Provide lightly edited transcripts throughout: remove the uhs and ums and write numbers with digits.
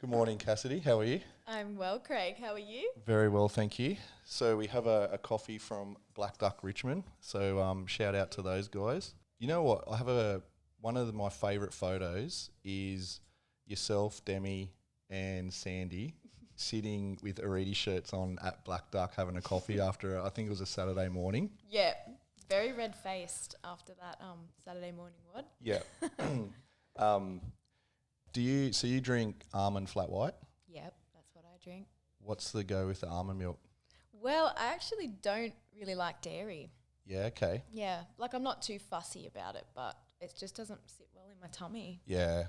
Good morning, Cassidy. How are you? I'm well, Craig. How are you? Very well, thank you. So we have a coffee from Black Duck Richmond. So shout out to those guys. You know what? I have one of my favourite photos is yourself, Demi, and Sandy sitting with Arete shirts on at Black Duck having a coffee after I think it was a Saturday morning. Yeah, very red-faced after that Saturday morning wad. Yeah. So you drink almond flat white? Yep, that's what I drink. What's the go with the almond milk? Well, I actually don't really like dairy. Yeah, okay. Yeah, like I'm not too fussy about it, but it just doesn't sit well in my tummy. Yeah.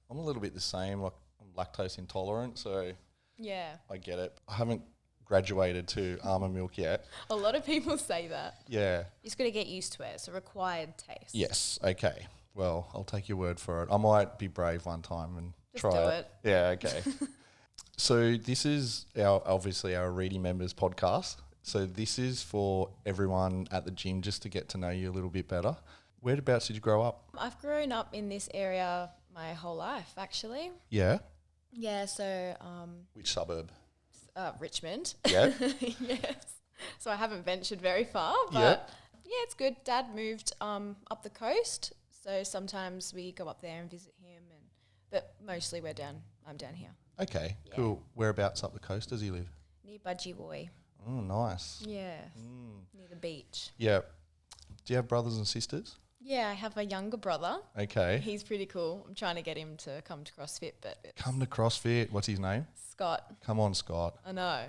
I'm a little bit the same. Like I'm lactose intolerant, so Yeah, I get it. I haven't graduated to almond milk yet. a lot of people say that. Yeah. You just got to get used to it. It's a required taste. Yes. Okay. Well, I'll take your word for it. I might be brave one time and Just try do it. it. Yeah. Okay. So this is obviously our Arete members podcast. So this is for everyone at the gym just to get to know you a little bit better. Whereabouts did you grow up? I've grown up in this area my whole life, actually. Yeah. Yeah, so Which suburb? Richmond. Yeah. Yes. So I haven't ventured very far, Yeah. but yeah, it's good. Dad moved up the coast, so sometimes we go up there and visit him, but mostly I'm down here. Okay. Yeah. Cool. Whereabouts up the coast does he live? Near Budgie Boy. Oh, nice. Yeah. Near the beach. Yeah. Do you have brothers and sisters? Yeah, I have a younger brother. Okay. He's pretty cool. I'm trying to get him to come to CrossFit, but it's Come to CrossFit. What's his name? Scott. Come on, Scott. I know.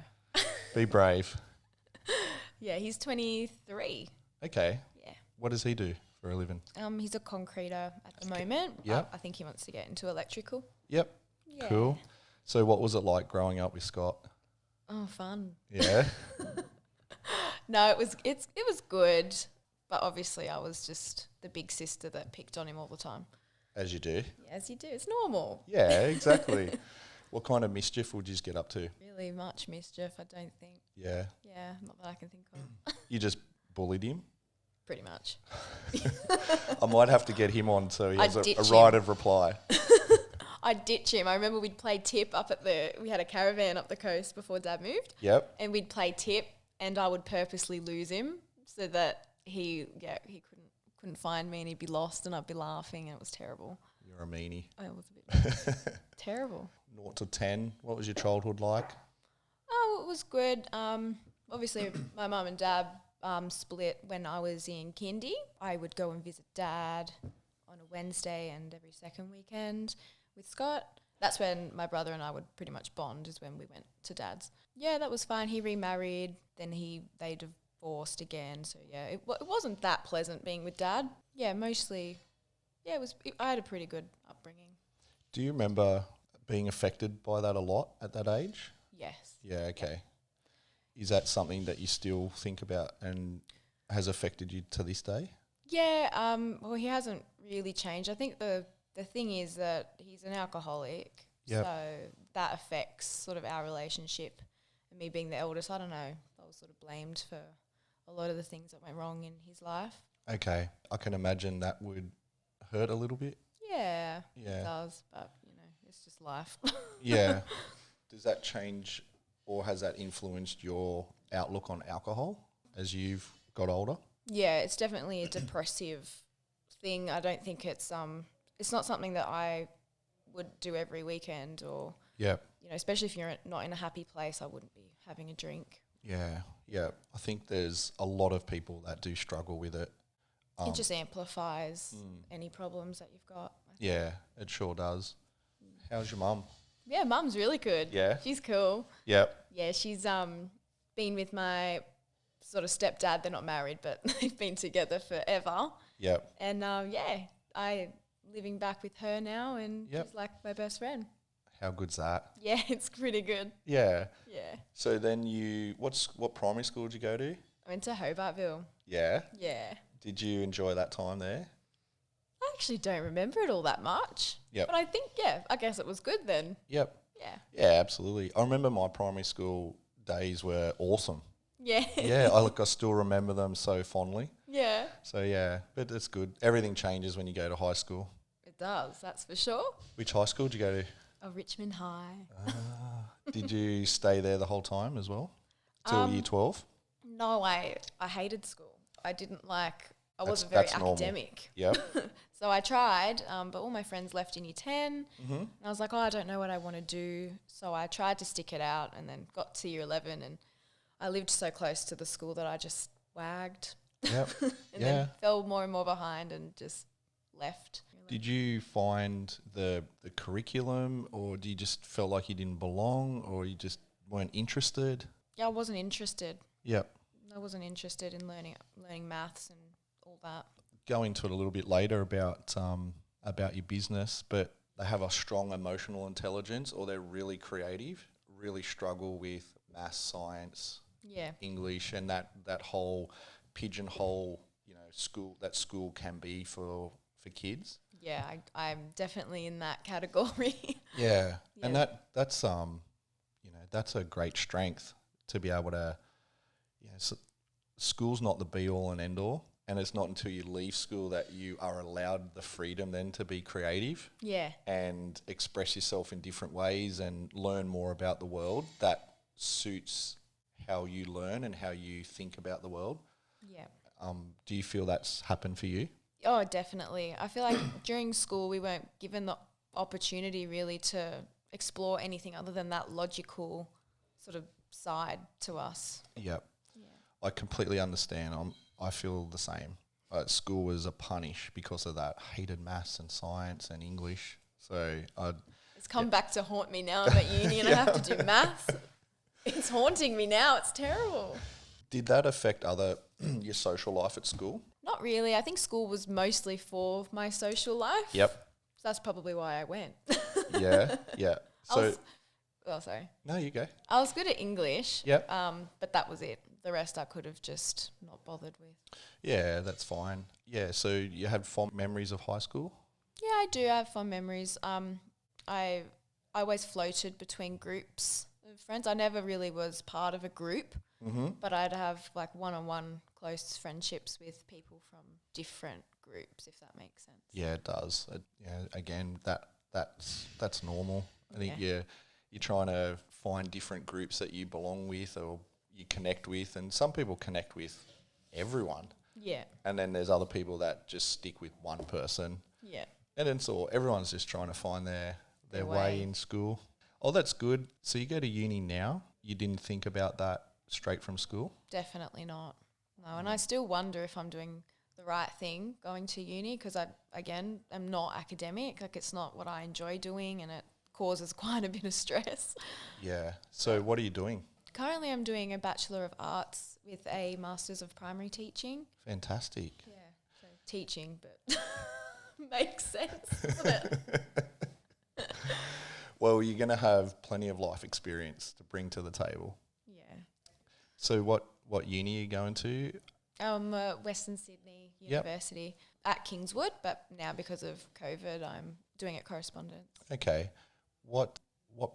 Be brave. Yeah, he's 23. Okay. Yeah. What does he do for a living? He's a concreter at the moment. Yep. I think he wants to get into electrical. Yep. Yeah. Cool. So what was it like growing up with Scott? Oh, fun. Yeah. No, it was good, but obviously I was just the big sister that picked on him all the time. As you do. Yeah, as you do. It's normal. Yeah, exactly. What kind of mischief would you just get up to? Really much mischief, I don't think. Yeah. Yeah, not that I can think of. You just bullied him? Pretty much. I might have to get him on so he has I'd ditch a him. right of reply. I'd ditch him. I remember we'd play tip we had a caravan up the coast before Dad moved, Yep. and we'd play tip, and I would purposely lose him so that he couldn't find me, and he'd be lost, and I'd be laughing, and it was terrible. You're a meanie. It was a bit terrible. 0 to 10. What was your childhood like? Oh, it was good. Obviously, my mum and dad split when I was in kindy. I would go and visit Dad on a Wednesday and every second weekend with Scott. That's when my brother and I would pretty much bond, is when we went to Dad's. Yeah, that was fine. He remarried, then they divorced again. So yeah, it wasn't that pleasant being with Dad. Yeah, mostly. Yeah, I had a pretty good upbringing. Do you remember being affected by that a lot at that age? Yes. Yeah, okay. Is that something that you still think about and has affected you to this day? Yeah, well, he hasn't really changed. I think the thing is that he's an alcoholic, Yep. so that affects sort of our relationship. And me being the eldest, I don't know, I was sort of blamed for a lot of the things that went wrong in his life. Okay. I can imagine that would hurt a little bit. Yeah, Yeah. it does, but, it's just life. Yeah. Does that change or has that influenced your outlook on alcohol as you've got older? Yeah, it's definitely a depressive thing. I don't think it's not something that I would do every weekend, or Yeah. especially if you're not in a happy place, I wouldn't be having a drink. Yeah. Yeah. I think there's a lot of people that do struggle with it. It just amplifies any problems that you've got. Yeah, it sure does. How's your mum? Yeah, Mum's really good. Yeah? She's cool. Yep. Yeah, she's been with my sort of stepdad. They're not married, but they've been together forever. Yep. And I living back with her now, and Yep. she's like my best friend. How good's that? Yeah, it's pretty good. Yeah. Yeah. So then what primary school did you go to? I went to Hobartville. Yeah. Yeah. Did you enjoy that time there? I actually don't remember it all that much. Yep. But I think, I guess it was good then. Yep. Yeah. Yeah, absolutely. I remember my primary school days were awesome. Yeah. Yeah, I still remember them so fondly. Yeah. So yeah, but it's good. Everything changes when you go to high school. It does, that's for sure. Which high school did you go to? Oh, Richmond High. Did you stay there the whole time as well? Till year 12? No, I hated school. I wasn't very academic. Yep. So I tried, but all my friends left in year 10. And I was like, I don't know what I want to do. So I tried to stick it out and then got to year 11, and I lived so close to the school that I just wagged. Yep. And then fell more and more behind and just left. Did you find the curriculum, or do you just felt like you didn't belong, or you just weren't interested? Yeah, I wasn't interested. Yep. I wasn't interested in learning maths and all that. Go into it a little bit later about your business, but they have a strong emotional intelligence, or they're really creative, really struggle with maths, science, English, and that whole pigeonhole, school can be for kids. Yeah, I'm definitely in that category. Yeah. And that's that's a great strength to be able to, school's not the be all and end all, and it's not until you leave school that you are allowed the freedom then to be creative. Yeah. And express yourself in different ways and learn more about the world that suits how you learn and how you think about the world. Yeah. Do you feel that's happened for you? Oh, definitely. I feel like during school we weren't given the opportunity really to explore anything other than that logical sort of side to us. Yep. Yeah. I completely understand. I feel the same. School was a punish because of that. Hated maths and science and English. So it's come back to haunt me now. I'm at uni and I have to do maths. It's haunting me now. It's terrible. Did that affect your social life at school? Not really. I think school was mostly for my social life. Yep. So that's probably why I went. Yeah. So, sorry. No, you go. I was good at English. Yep. But that was it. The rest I could have just not bothered with. Yeah, that's fine. Yeah, so you had fond memories of high school? Yeah, I do have fond memories. I always floated between groups of friends. I never really was part of a group, but I'd have like one-on-one close friendships with people from different groups, if that makes sense. Yeah, it does. Again, that's normal. I think you're trying to find different groups that you belong with or you connect with, and some people connect with everyone. Yeah. And then there's other people that just stick with one person. Yeah. And then everyone's just trying to find their way in school. Oh, that's good. So you go to uni now. You didn't think about that straight from school? Definitely not. No, and I still wonder if I'm doing the right thing going to uni, because I, again, am not academic. Like, it's not what I enjoy doing, and it causes quite a bit of stress. Yeah. So what are you doing? Currently I'm doing a Bachelor of Arts with a Masters of Primary Teaching. Fantastic. Yeah, so teaching, but makes sense, doesn't it? Well, you're going to have plenty of life experience to bring to the table. Yeah. So what uni are you going to? Western Sydney University at Kingswood, but now because of COVID, I'm doing it correspondence. Okay. What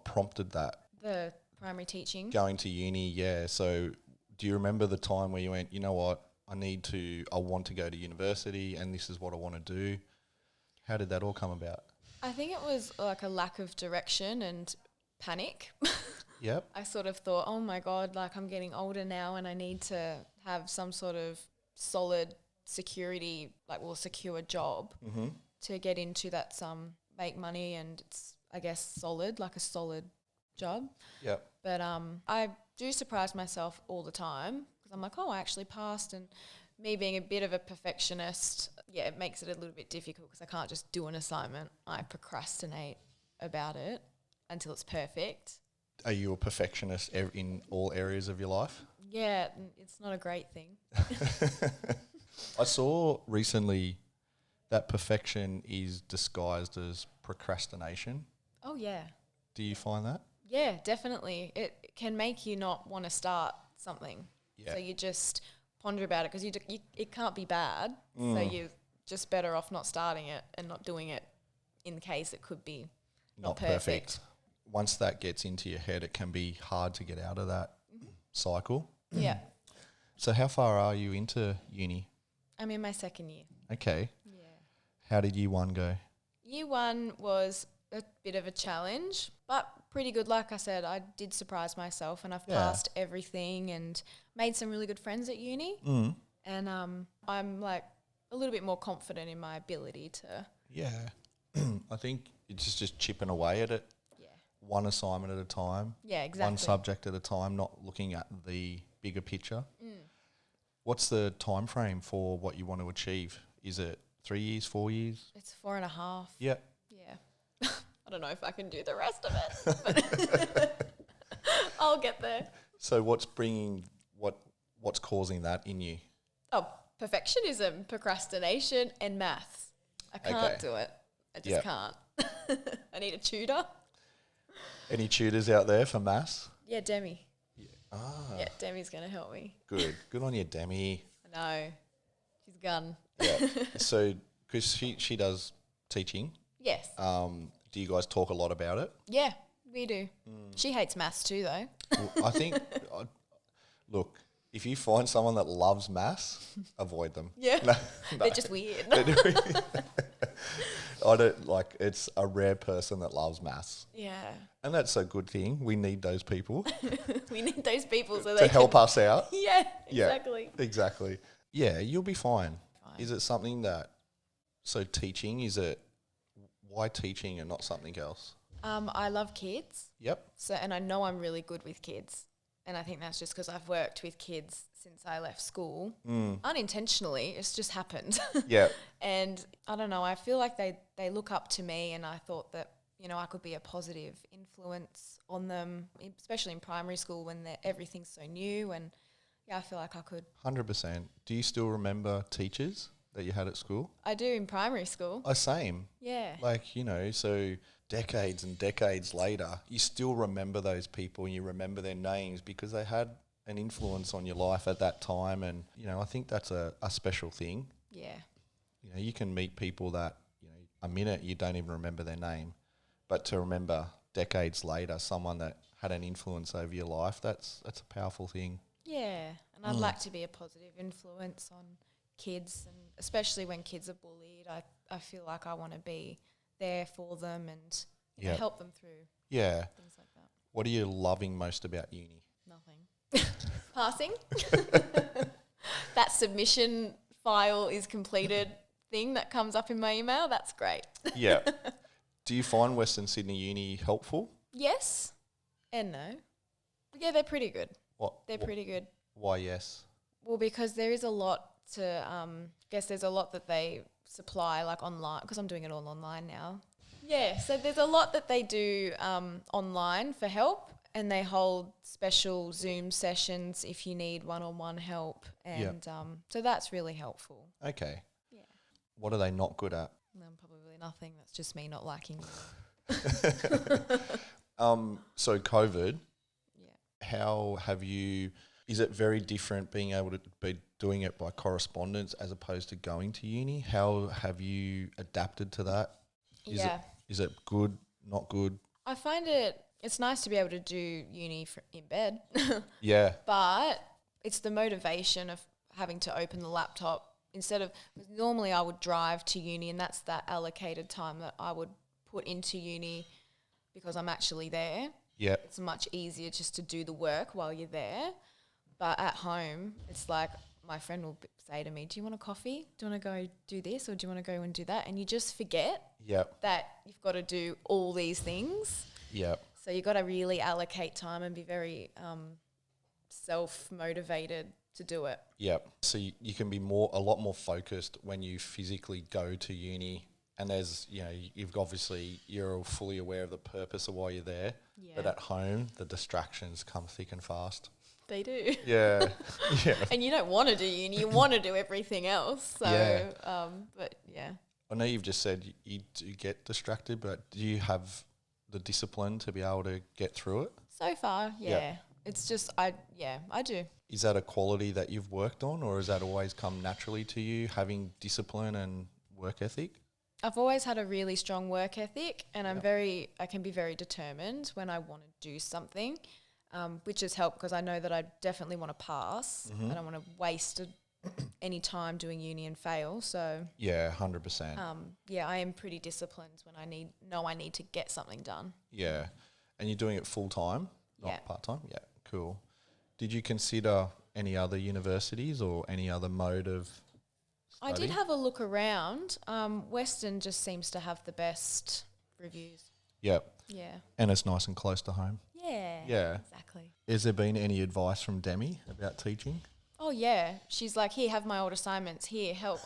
prompted that? The primary teaching. Going to uni, yeah. So do you remember the time where you went, you know what, I want to go to university and this is what I want to do? How did that all come about? I think it was like a lack of direction and panic. Yep. I sort of thought, oh my God, like I'm getting older now and I need to have some sort of solid security, secure job to get into that make money, and it's, I guess, solid, like a solid job. Yep. But I do surprise myself all the time because I'm like, oh, I actually passed. And me being a bit of a perfectionist, it makes it a little bit difficult because I can't just do an assignment. I procrastinate about it until it's perfect. Are you a perfectionist in all areas of your life? Yeah, it's not a great thing. I saw recently that perfection is disguised as procrastination. Oh, yeah. Do you find that? Yeah, definitely. It can make you not want to start something. Yeah. So you just ponder about it because it can't be bad. So you're just better off not starting it and not doing it in case it could be not perfect. Once that gets into your head, it can be hard to get out of that cycle. Yeah. So how far are you into uni? I'm in my second year. Okay. Yeah. How did year one go? Year one was a bit of a challenge, but pretty good. Like I said, I did surprise myself, and I've passed everything and made some really good friends at uni. And I'm like a little bit more confident in my ability to. Yeah. I think it's just chipping away at it. Yeah. One assignment at a time. Yeah, exactly. One subject at a time, not looking at the bigger picture. What's the time frame for what you want to achieve? Is it 3 years, 4 years? It's 4.5. Yeah. Yeah. I don't know if I can do the rest of it, but I'll get there. So what's causing that in you? Oh, perfectionism, procrastination, and maths. I can't do it. I just can't. I need a tutor. Any tutors out there for maths? Yeah, Demi. Yeah. Yeah, Demi's going to help me. Good. Good on you, Demi. I know. She's gun. Yeah. So, because she does teaching. Yes. Do you guys talk a lot about it? Yeah, we do. She hates maths too, though. Well, I think, look, if you find someone that loves maths, avoid them. Yeah. No. They're just weird. I don't like. It's a rare person that loves maths. Yeah. And that's a good thing. We need those people We need those people so to they help us out. Yeah, exactly. Yeah, exactly. Yeah, you'll be fine. Is it something that, so teaching, why teaching and not something else? I love kids. Yep. So, and I know I'm really good with kids. And I think that's just because I've worked with kids since I left school. Unintentionally, it's just happened. Yeah. And I don't know, I feel like they look up to me, and I thought that, you know, I could be a positive influence on them, especially in primary school when everything's so new. And yeah, I feel like I could. 100%. Do you still remember teachers that you had at school? I do in primary school. Same. Yeah. Like, you know, so decades and decades later, you still remember those people and you remember their names because they had an influence on your life at that time. And, you know, I think that's a special thing. Yeah. You know, you can meet people that, you know, a minute you don't even remember their name, but to remember decades later someone that had an influence over your life, that's a powerful thing. Yeah. And I'd like to be a positive influence on kids, and especially when kids are bullied, I feel like I want to be there for them and you know, help them through things like that. What are you loving most about uni? Nothing. Passing. That submission file is completed thing that comes up in my email, that's great. Yeah. Do you find Western Sydney Uni helpful? Yes and no. Yeah, they're pretty good. They're pretty good. Why yes? Well, because there is a lot to, guess there's a lot that they supply like online, because I'm doing it all online now. Yeah, so there's a lot that they do online for help, and they hold special Zoom sessions if you need one-on-one help, and so that's really helpful. Okay. Yeah. What are they not good at? Probably nothing. That's just me not liking So COVID, yeah. Is it very different being able to be doing it by correspondence as opposed to going to uni? How have you adapted to that? Is it good, not good? I find it's nice to be able to do uni in bed. Yeah. But it's the motivation of having to open the laptop instead of, because normally I would drive to uni, and that's that allocated time that I would put into uni because I'm actually there. Yeah. It's much easier just to do the work while you're there. But at home, it's like my friend will say to me, do you want a coffee? Do you want to go do this, or do you want to go and do that? And you just forget that you've got to do all these things. Yeah. So you've got to really allocate time and be very self-motivated to do it. Yeah. So you can be a lot more focused when you physically go to uni, and there's, you know, you're fully aware of the purpose of why you're there. Yeah. But at home, the distractions come thick and fast. They do. Yeah. Yeah. And you don't want to do uni, you want to do everything else. So, but yeah. I know you've just said you do get distracted, but do you have the discipline to be able to get through it? So far, yeah. It's just, I do. Is that a quality that you've worked on, or has that always come naturally to you, having discipline and work ethic? I've always had a really strong work ethic, and I can be very determined when I want to do something. Which has helped because I know that I definitely want to pass. I don't want to waste any time doing uni and fail. So Yeah, 100%. yeah, I am pretty disciplined when I need to get something done. Yeah. And you're doing it full time, not Yeah. part time? Yeah, cool. Did you consider any other universities or any other mode of I study? did have a look around. Western just seems to have the best reviews. Yep. Yeah. And it's nice and close to home. Yeah. Yeah. Exactly. Has there been any advice from Demi about teaching? Oh yeah. She's like, here, have my old assignments. Here, help.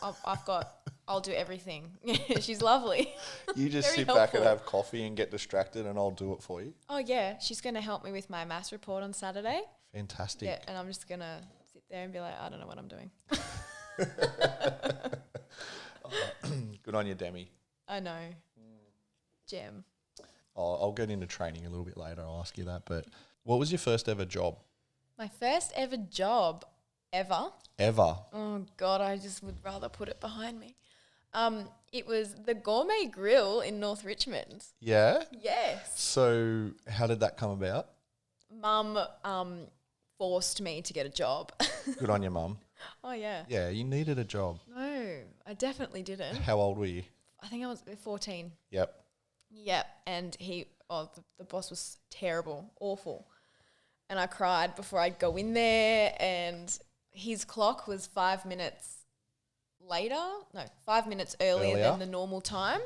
I'll do everything. She's lovely. You just Very sit back and helpful. have coffee and get distracted and I'll do it for you. Oh yeah. She's going to help me with my maths report on Saturday. Fantastic. Yeah. And I'm just going to sit there and be like, I don't know what I'm doing. Good on you, Demi. I know. Gem. I'll get into training a little bit later. I'll ask you that. But what was your first ever job? My first ever job ever. Ever? Oh God, I just would rather put it behind me. It was the Gourmet Grill in North Richmond. Yeah? Yes. So how did that come about? Mum forced me to get a job. Good on your mum. Oh yeah. Yeah, you needed a job. No, I definitely didn't. How old were you? I think I was 14. Yep. Yep. And the boss was terrible, awful. And I cried before I'd go in there, and his clock was 5 minutes earlier Earlier? than the normal time.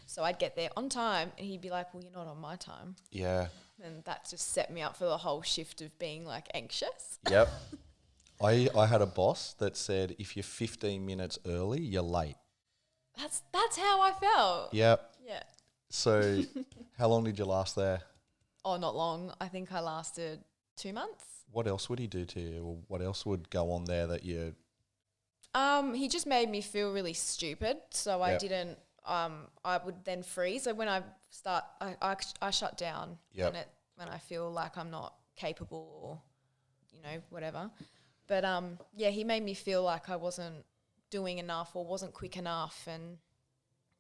So I'd get there on time, and he'd be like, well, you're not on my time. Yeah. And that just set me up for the whole shift of being like anxious. Yep. I had a boss that said if you're 15 minutes early, you're late. That's how I felt. Yep. Yeah. So how long did you last there? Oh, not long. I think I lasted 2 months. What else would he do to you? Or what else would go on there that you... He just made me feel really stupid. So I Yep. didn't, I would then freeze. So when I shut down Yep. when I feel like I'm not capable or, whatever. But yeah, he made me feel like I wasn't doing enough or wasn't quick enough and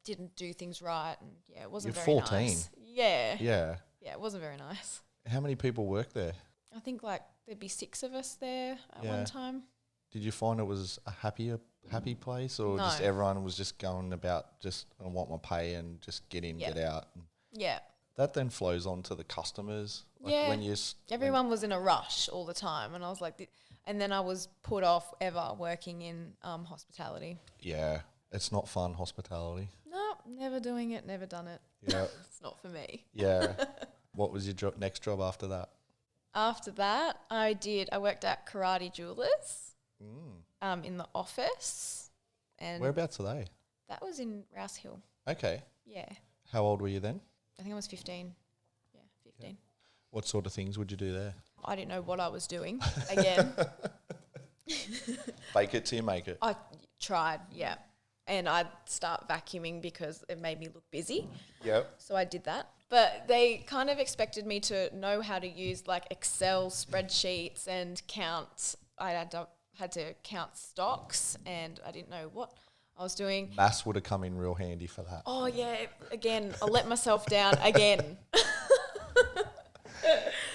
didn't do things right. And yeah, it wasn't You're very 14. nice. Yeah. Yeah. Yeah, it wasn't very nice. How many people work there? I think like there'd be 6 of us there at Yeah. one time. Did you find it was a happy place, or just No. everyone was just going about just I want my pay and just get in, Yeah. get out? Yeah. That then flows on to the customers. Like Yeah. when you Everyone was in a rush all the time, and I was like, and then I was put off ever working in hospitality. yeah, it's not fun, hospitality. No, never doing it, never done it. Yeah, It's not for me. yeah. What was your next job after that? After that, I worked at Karate Jewelers in the office, and Whereabouts are they? that was in Rouse Hill. Okay. Yeah, How old were you then? I think I was 15. Yeah, 15. What sort of things would you do there? I didn't know what I was doing. Again, Fake it till you make it. I tried, yeah. And I'd start vacuuming because it made me look busy. Yep. So I did that. But they kind of expected me to know how to use like Excel spreadsheets and count. I had to count stocks, and I didn't know what I was doing. Maths would have come in real handy for that. Oh yeah, again, I let myself down again.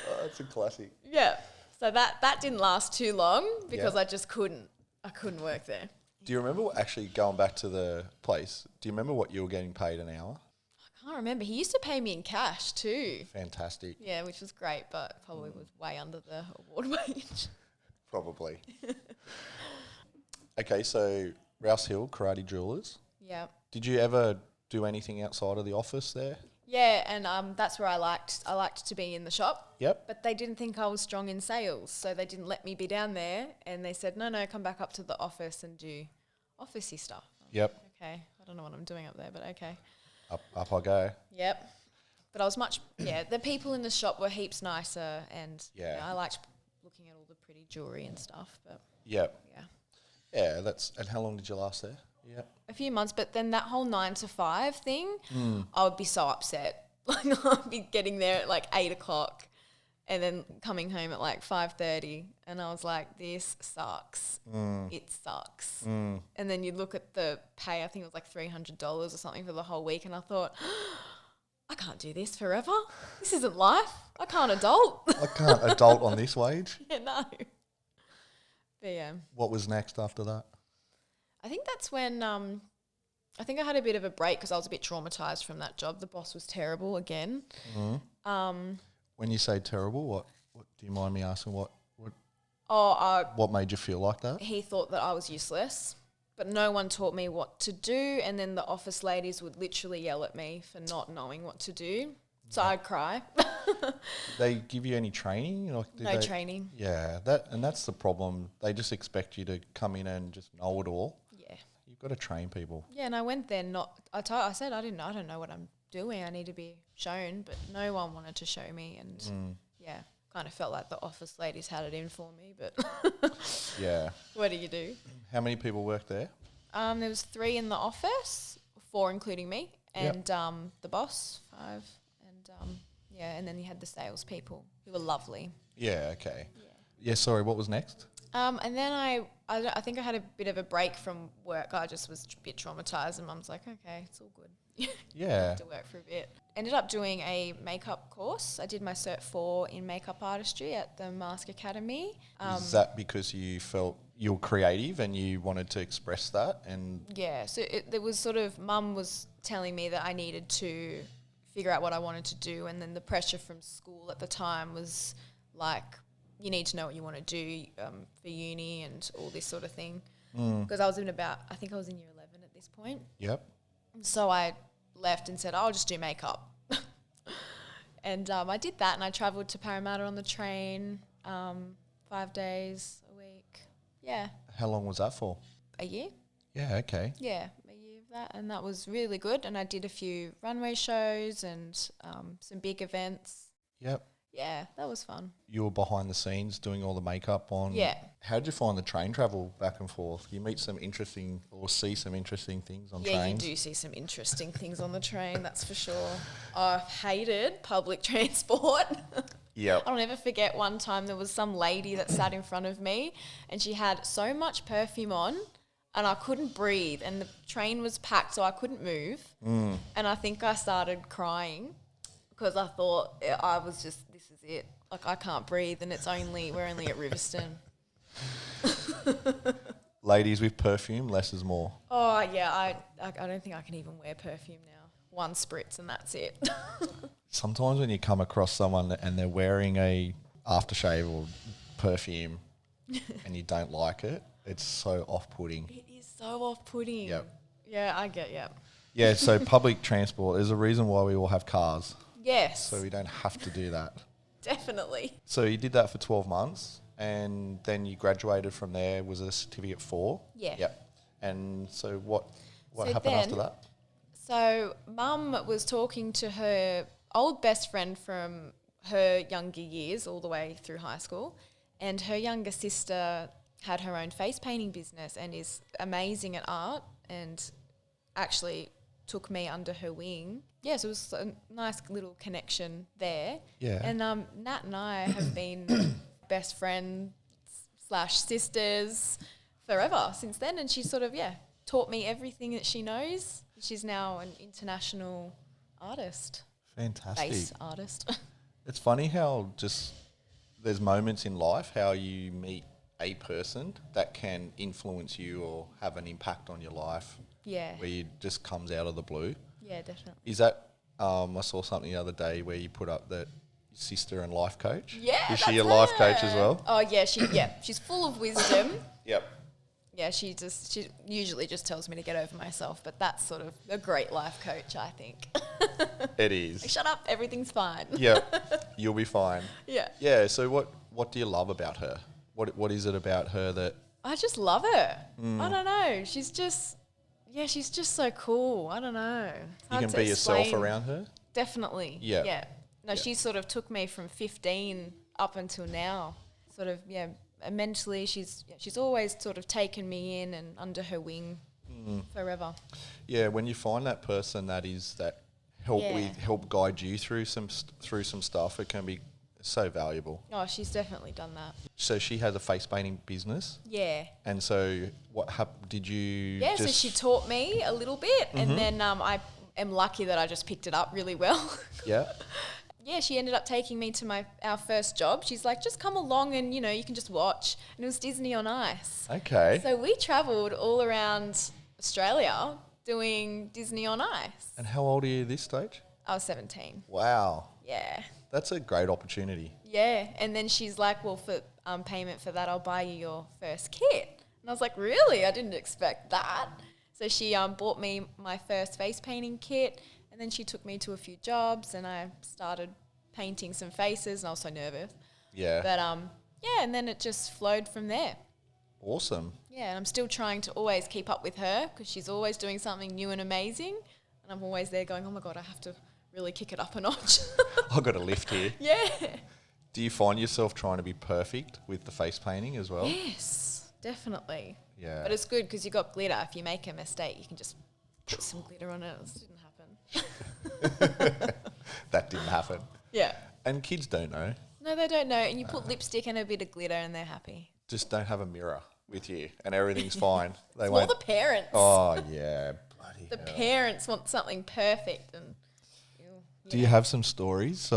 Oh, that's a classic. Yeah. So that didn't last too long because Yeah. I couldn't work there. Do you remember actually going back to the place? Do you remember what you were getting paid an hour? I can't remember. He used to pay me in cash too. Fantastic. Yeah, which was great, but probably was way under the award wage. Probably. Okay, so Rouse Hill, Karate Jewelers. Yeah. Did you ever do anything outside of the office there? Yeah, and that's where I liked to be in the shop. Yep. But they didn't think I was strong in sales, so they didn't let me be down there. And they said, no, come back up to the office and do officey stuff. Yep. Okay, I don't know what I'm doing up there, but okay. Up I go. Yep. But I was the people in the shop were heaps nicer, and Yeah. I liked looking at all the pretty jewellery and stuff. But Yep. yeah, Yeah, and how long did you last there? Yep. a few months. But then that whole 9 to 5 thing, I would be so upset. Like I'd be getting there at like 8 o'clock, and then coming home at like 5:30, and I was like, this sucks. It sucks. And then you look at the pay. I think it was like $300 or something for the whole week, and I thought, I can't do this forever. This isn't life. I can't adult. I can't adult on this wage. Yeah, no. But yeah. What was next after that? I think that's when I think I had a bit of a break because I was a bit traumatized from that job. The boss was terrible again. When you say terrible, what do you mind me asking? What made you feel like that? He thought that I was useless, but no one taught me what to do, and then the office ladies would literally yell at me for not knowing what to do. So I'd cry. Did they give you any training? No training. Yeah, that's the problem. They just expect you to come in and just know it all. Yeah. You've got to train people. Yeah, and I went there I said I don't know what I'm doing. I need to be shown, but no one wanted to show me, and kind of felt like the office ladies had it in for me, but yeah. What do you do? How many people work there? There was 3 in the office, 4 including me, and the boss, 5, and and then you had the salespeople who were lovely. Yeah, okay. Yeah, sorry, what was next? And then I think I had a bit of a break from work. I just was a bit traumatised, and Mum's like, okay, it's all good. Yeah. Have to work for a bit. Ended up doing a makeup course. I did my Cert 4 in makeup artistry at the Mask Academy. Is that because you felt you were creative and you wanted to express that? And yeah, so there was sort of, Mum was telling me that I needed to figure out what I wanted to do, and then the pressure from school at the time was like, you need to know what you want to do for uni and all this sort of thing. Because I think I was in year 11 at this point. Yep. So I left and said, I'll just do makeup. And I did that, and I travelled to Parramatta on the train 5 days a week. Yeah. How long was that for? A year. Yeah, okay. Yeah, a year of that, and that was really good. And I did a few runway shows and some big events. Yep. Yeah, that was fun. You were behind the scenes doing all the makeup on. Yeah. How did you find the train travel back and forth? You meet some interesting or see some interesting things on trains? Yeah, you trains? do see some interesting things on the train, that's for sure. I've hated public transport. Yep. I'll never forget one time there was some lady that sat in front of me, and she had so much perfume on, and I couldn't breathe, and the train was packed, so I couldn't move. And I think I started crying because I thought I was just, this is it. Like, I can't breathe, and we're only at Riverstone. Ladies with perfume, less is more. Oh, yeah, I don't think I can even wear perfume now. 1 spritz and that's it. Sometimes when you come across someone and they're wearing a aftershave or perfume and you don't like it, it's so off-putting. It is so off-putting. Yep. Yeah, I get, Yeah, so public transport, there's a reason why we all have cars. Yes. So we don't have to do that. Definitely. So you did that for 12 months and then you graduated from there. Was it a certificate 4? Yeah. Yep. And so what So happened after that? So Mum was talking to her old best friend from her younger years all the way through high school, and her younger sister had her own face painting business and is amazing at art, and actually took me under her wing. Yeah, so it was a nice little connection there. Yeah. And Nat and I have been best friends / sisters forever since then, and she sort of, taught me everything that she knows. She's now an international artist. Fantastic. Face artist. It's funny how just there's moments in life how you meet a person that can influence you or have an impact on your life. Yeah. Where it just comes out of the blue. Yeah, definitely. Is that, I saw something the other day where you put up that sister and life coach. Yeah, Is she a life coach as well? Oh yeah, she's full of wisdom. Yep. Yeah, she usually just tells me to get over myself, but that's sort of a great life coach, I think. It is. Like, shut up, everything's fine. Yeah, you'll be fine. Yeah. Yeah, so what do you love about her? What is it about her that... I just love her. I don't know. She's just so cool. I don't know. You can be yourself around her? Definitely. Yeah. Yeah. No, she sort of took me from 15 up until now. Sort of, mentally, she's always sort of taken me in and under her wing forever. Yeah, when you find that person that help guide you through some stuff, it can be so valuable. Oh, she's definitely done that. So she has a face painting business. Yeah. And so did you? Yeah, so she taught me a little bit, and then I am lucky that I just picked it up really well. Yeah. yeah, she ended up taking me to our first job. She's like, just come along and, you can just watch. And it was Disney on Ice. Okay. So we travelled all around Australia doing Disney on Ice. And how old are you this stage? I was 17. Wow. Yeah. That's a great opportunity. Yeah. And then she's like, well, for payment for that, I'll buy you your first kit. And I was like, really? I didn't expect that. So she bought me my first face painting kit, and then she took me to a few jobs, and I started painting some faces, and I was so nervous. Yeah. But yeah, and then it just flowed from there. Awesome. Yeah, and I'm still trying to always keep up with her because she's always doing something new and amazing, and I'm always there going, oh my God, I have to really kick it up a notch. I've got a lift here. Yeah. Do you find yourself trying to be perfect with the face painting as well? Yes, definitely. Yeah. But it's good because you got glitter. If you make a mistake, you can just put some glitter on it. This didn't happen. That didn't happen. Yeah. And kids don't know. No, they don't know. And you put lipstick and a bit of glitter and they're happy. Just don't have a mirror with you and everything's fine. They It's won't. more the parents. Oh, yeah. Bloody The hell. parents want something perfect. And Do you have some stories,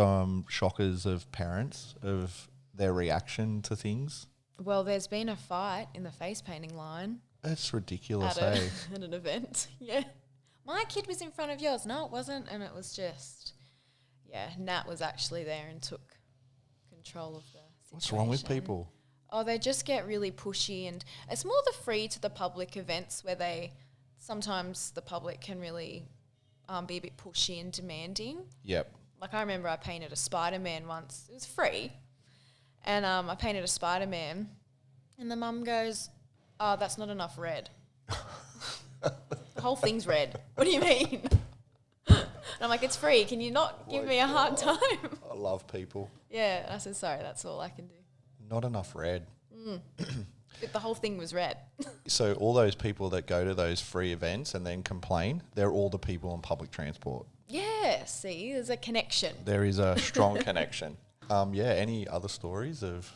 shockers of parents, of their reaction to things? Well, there's been a fight in the face painting line That's ridiculous, at, eh? at an event. Yeah. My kid was in front of yours. No, it wasn't. And it was just, yeah, Nat was actually there and took control of the situation. What's wrong with people? Oh, they just get really pushy, and it's more the free to the public events where sometimes the public can really be a bit pushy and demanding. Yep. Like I remember I painted a Spider-Man once. It was free. And I painted a Spider-Man, and the mum goes, oh, that's not enough red. The whole thing's red. What do you mean? And I'm like, it's free. Can you not give me a hard time? I love people. Yeah. And I said, sorry, that's all I can do. Not enough red. But the whole thing was red. So all those people that go to those free events and then complain, they're all the people on public transport. Yeah, see, there's a connection. There is a strong connection. Yeah, any other stories of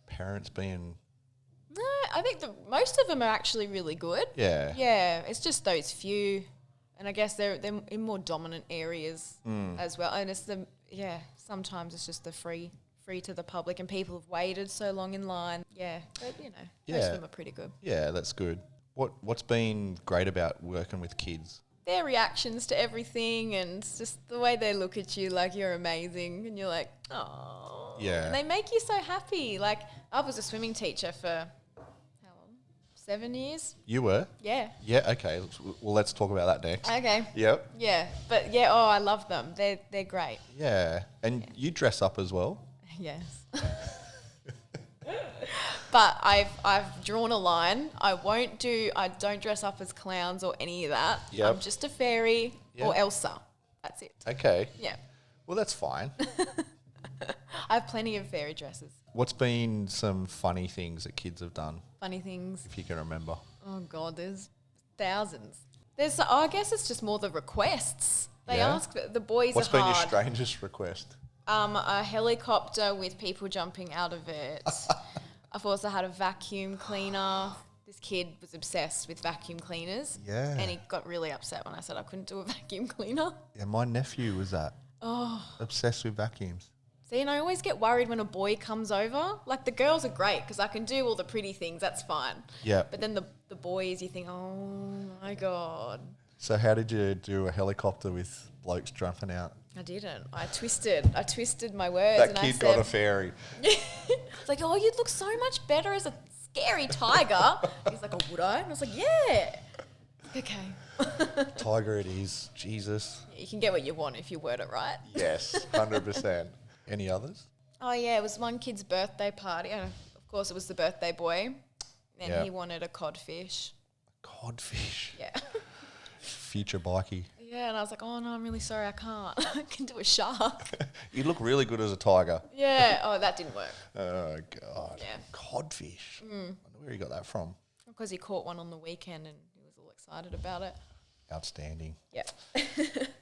parents being... No, I think most of them are actually really good. Yeah. Yeah, it's just those few. And I guess they're in more dominant areas as well. And it's sometimes it's just the free to the public, and people have waited so long in line. Yeah, but most of them are pretty good. Yeah, that's good. What's been great about working with kids? Their reactions to everything, and it's just the way they look at you like you're amazing, and you're like, oh. Yeah. And they make you so happy. Like, I was a swimming teacher for, how long? 7 years? You were? Yeah. Yeah, okay. Well, let's talk about that next. Okay. Yep. Yeah, but yeah, I love them. They're great. Yeah. And you dress up as well? Yes. But I've drawn a line. I don't dress up as clowns or any of that. Yep. I'm just a fairy or Elsa. That's it. Okay. Yeah. Well, that's fine. I have plenty of fairy dresses. What's been some funny things that kids have done, Funny things. if you can remember? Oh God, there's thousands. I guess it's just more the requests. They Yeah? ask, the boys What's are been hard. your strangest request? A helicopter with people jumping out of it. I've also had a vacuum cleaner. This kid was obsessed with vacuum cleaners. Yeah. And he got really upset when I said I couldn't do a vacuum cleaner. Yeah, my nephew was that. Oh. Obsessed with vacuums. See, and I always get worried when a boy comes over. Like, the girls are great because I can do all the pretty things. That's fine. Yeah. But then the boys, you think, oh, my God. So how did you do a helicopter with blokes jumping out? I didn't. I twisted my words. That and kid I got said, a fairy. It's like, oh, you'd look so much better as a scary tiger. He's like, oh, would I? And I was like, yeah. Okay. Tiger it is. Jesus. You can get what you want if you word it right. Yes, 100%. Any others? Oh, yeah, it was one kid's birthday party. And of course, it was the birthday boy. And Yeah. he wanted a codfish. Codfish. Yeah. Future bikie. Yeah, and I was like, oh, no, I'm really sorry, I can't. I can do a shark. You look really good as a tiger. Yeah. Oh, that didn't work. Oh, God. Yeah. Codfish. I wonder where you got that from. Because he caught one on the weekend and he was all excited about it. Outstanding. Yeah.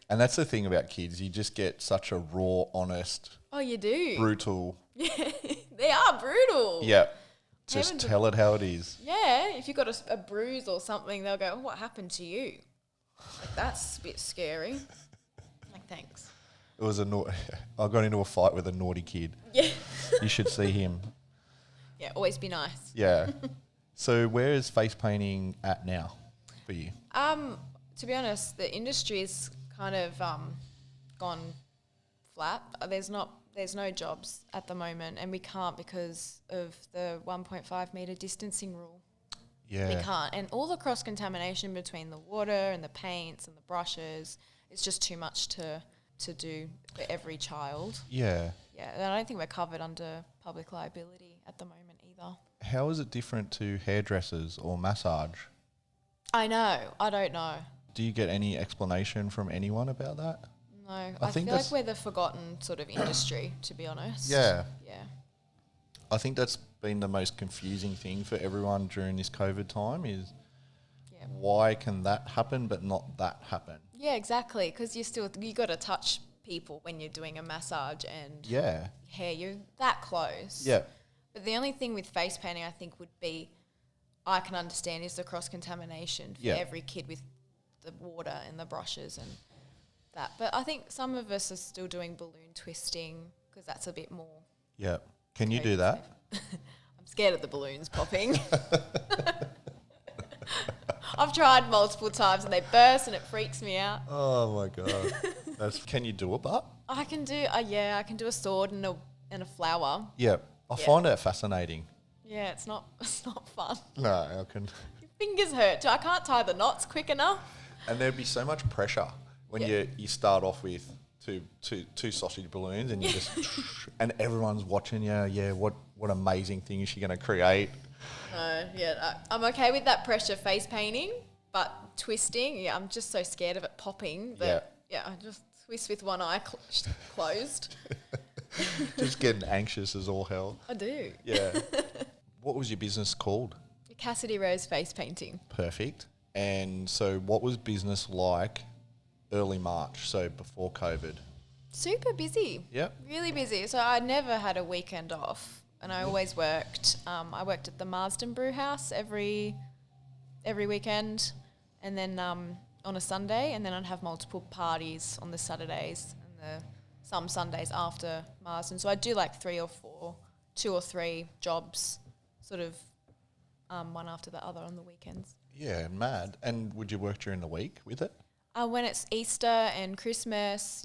And that's the thing about kids. You just get such a raw, honest, Oh, you do? brutal. Yeah, they are brutal. Yeah. Just Haven't- tell it how it is. Yeah, if you've got a bruise or something, they'll go, oh, what happened to you? Like, that's a bit scary. Like, thanks. It was I got into a fight with a naughty kid. Yeah. You should see him. Yeah, always be nice. Yeah. So where is face painting at now for you? To be honest, the industry's kind of gone flat. There's no jobs at the moment, and we can't because of the 1.5 metre distancing rule. Yeah. We can't. And all the cross-contamination between the water and the paints and the brushes, it's just too much to do for every child. Yeah. Yeah, and I don't think we're covered under public liability at the moment either. How is it different to hairdressers or massage? I know. I don't know. Do you get any explanation from anyone about that? No. I I think feel like we're the forgotten sort of industry, to be honest. Yeah. Yeah. I think that's been the most confusing thing for everyone during this COVID time is why can that happen but not that happen? Yeah, exactly. Because you got to touch people when you're doing a massage and hair. You're that close. Yeah. But the only thing with face painting, I think, would be I can understand is the cross contamination for every kid with the water and the brushes and that. But I think some of us are still doing balloon twisting because that's a bit more. Yeah. Can you do that? I'm scared of the balloons popping. I've tried multiple times and they burst and it freaks me out. Oh my God. Can you do it, but? I can do, I can do a sword and a flower. Yeah. I find that fascinating. Yeah, it's not fun. No, I can. Your fingers hurt too. I can't tie the knots quick enough. And there'd be so much pressure when you start off with two sausage balloons and you just and everyone's watching you. Yeah, what amazing thing is she going to create? I'm okay with that pressure face painting, but twisting, I'm just so scared of it popping that I just twist with one eye closed. Just getting anxious as all hell. I do. Yeah. What was your business called? Cassidy Rose Face Painting. Perfect. And so what was business like early March, so before COVID? Super busy. Yep. Really busy. So I never had a weekend off and I always worked. I worked at the Marsden Brew House every weekend and then on a Sunday, and then I'd have multiple parties on the Saturdays and some Sundays after Marsden. So I'd do like 2 or 3 jobs sort of one after the other on the weekends. Yeah, mad. And would you work during the week with it? When it's Easter and Christmas,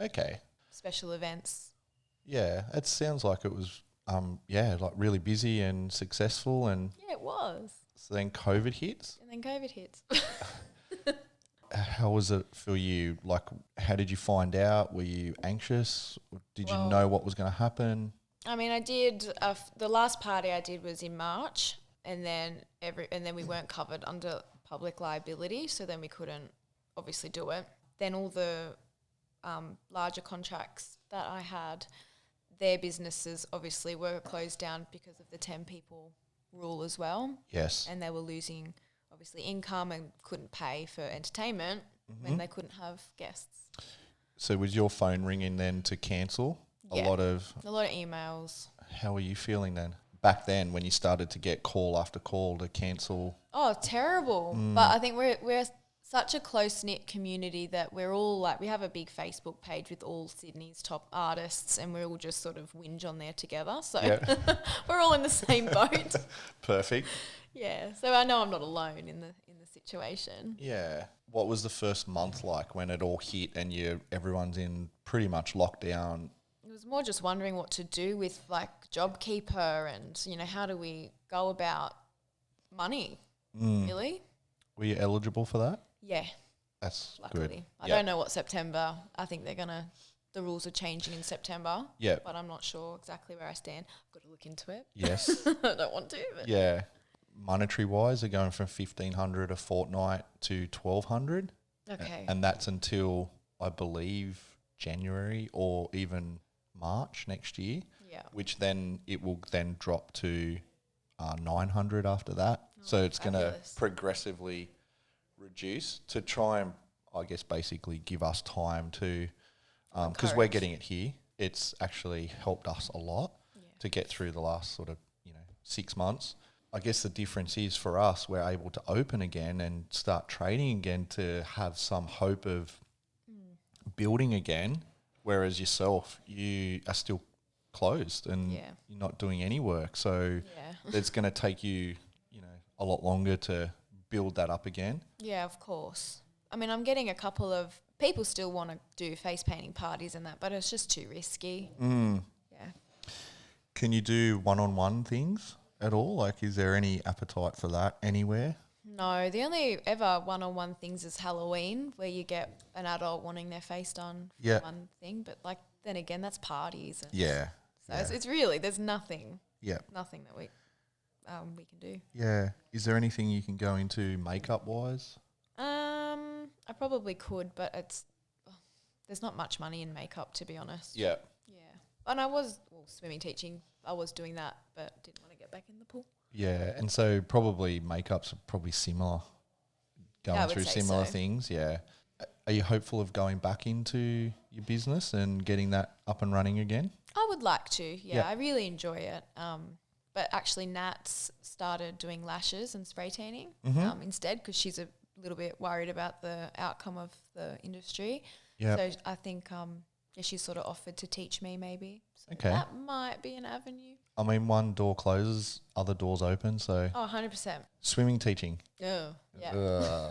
Okay. Special events. Yeah, it sounds like it was, like really busy and successful. And yeah, it was. So then COVID hits? And then COVID hits. How was it for you? Like, how did you find out? Were you anxious? Did you know what was going to happen? I mean, I did. The last party I did was in March, and then we weren't covered under public liability, so then we couldn't obviously do it. Then all the larger contracts that I had, their businesses obviously were closed down because of the 10 people rule as well. Yes. And they were losing obviously income and couldn't pay for entertainment when they couldn't have guests. So was your phone ringing then to cancel? Yeah. A lot of emails. How were you feeling then? Back then when you started to get call after call to cancel? Oh, terrible. But I think we're such a close-knit community that we're all like, we have a big Facebook page with all Sydney's top artists and we all just sort of whinge on there together. So we're all in the same boat. Perfect. Yeah. So I know I'm not alone in the situation. Yeah. What was the first month like when it all hit and everyone's in pretty much lockdown? It was more just wondering what to do with like JobKeeper and, how do we go about money, really? Were you eligible for that? Yeah. That's luckily. good. I don't know what September. I think the rules are changing in September. Yeah. But I'm not sure exactly where I stand. I've got to look into it. Yes. I don't want to. But yeah. Monetary wise, they're going from 1,500 a fortnight to 1,200. Okay. And that's until, I believe, January or even March next year. Yeah. Which then it will then drop to 900 after that. So it's going to progressively reduce to try and, I guess, basically give us time to, because we're getting it here. It's actually helped us a lot to get through the last sort of, 6 months. I guess the difference is for us, we're able to open again and start trading again to have some hope of building again Whereas yourself, you are still closed and you're not doing any work. So it's going to take you, a lot longer to build that up again. Yeah, of course. I mean, I'm getting a couple of people still want to do face painting parties and that, but it's just too risky. Yeah. Can you do one-on-one things at all? Like, is there any appetite for that anywhere? No, the only ever one-on-one things is Halloween, where you get an adult wanting their face done for one thing. But like, then again, that's parties. So it's really, there's nothing. Yeah. Nothing that we can do. Yeah. Is there anything you can go into makeup-wise? I probably could, but there's not much money in makeup, to be honest. Yeah. Yeah. And I was swimming teaching. I was doing that, but didn't want to get back in the pool. Yeah, and so probably makeups are probably similar, going through similar things. Yeah. Are you hopeful of going back into your business and getting that up and running again? I would like to. Yeah, I really enjoy it. But actually, Nat's started doing lashes and spray tanning instead, because she's a little bit worried about the outcome of the industry. Yeah. So I think she's sort of offered to teach me maybe. So that might be an avenue. I mean, one door closes, other doors open. So 100%. Swimming teaching. Oh, yeah.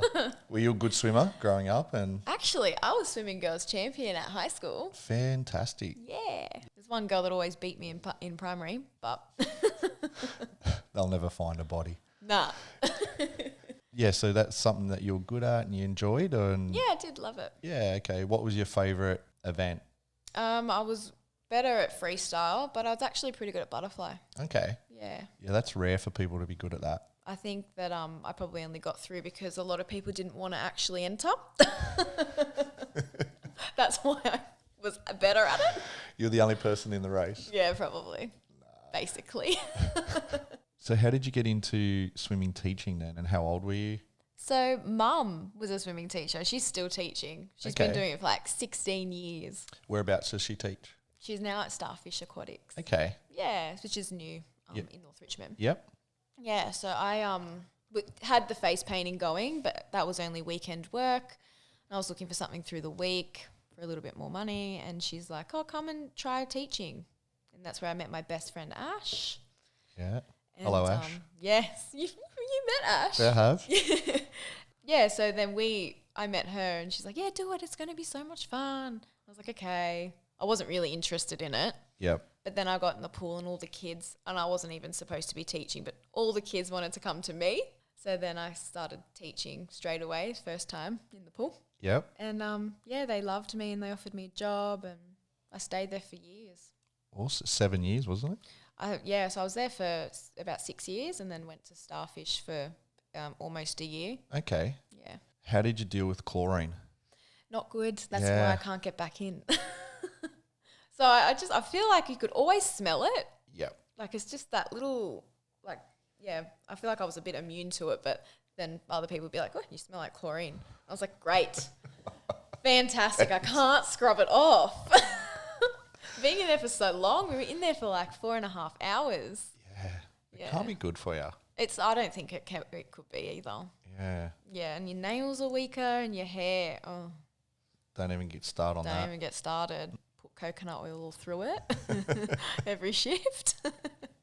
Were you a good swimmer growing up? And actually, I was swimming girls champion at high school. Fantastic. Yeah. There's one girl that always beat me in primary, but they'll never find a body. Nah. Yeah, so that's something that you're good at and you enjoyed? And yeah, I did love it. Yeah, okay. What was your favourite event? I was better at freestyle, but I was actually pretty good at butterfly. Okay. Yeah. Yeah, that's rare for people to be good at that. I think that I probably only got through because a lot of people didn't want to actually enter. That's why I was better at it. You're the only person in the race? Yeah, probably. Basically. So how did you get into swimming teaching then, and how old were you? So Mum was a swimming teacher. She's still teaching. She's been doing it for like 16 years. Whereabouts does she teach? She's now at Starfish Aquatics. Okay. Yeah, which is new in North Richmond. Yep. Yeah, so I had the face painting going, but that was only weekend work. I was looking for something through the week for a little bit more money, and she's like, "Oh, come and try teaching." And that's where I met my best friend Ash. Yeah. And hello, Ash. Yes, you met Ash. I have. Yeah, so then I met her, and she's like, "Yeah, do it. It's going to be so much fun." I was like, "Okay." I wasn't really interested in it. Yep. But then I got in the pool and all the kids, and I wasn't even supposed to be teaching, but all the kids wanted to come to me. So then I started teaching straight away, first time in the pool. Yep. And they loved me and they offered me a job, and I stayed there for years. Also 7 years, wasn't it? So I was there for about 6 years and then went to Starfish for almost a year. Okay. Yeah. How did you deal with chlorine? Not good. That's why I can't get back in. So I feel like you could always smell it. Yep. Like it's just that little, I feel like I was a bit immune to it, but then other people would be like, "Oh, you smell like chlorine." I was like, "Great. Fantastic. I can't scrub it off." Being in there for so long, we were in there for like 4.5 hours. Yeah. It can't be good for you. I don't think it could be either. Yeah. Yeah, and your nails are weaker and your hair, Don't even get started on that. Don't even get started. Put coconut oil all through it every shift.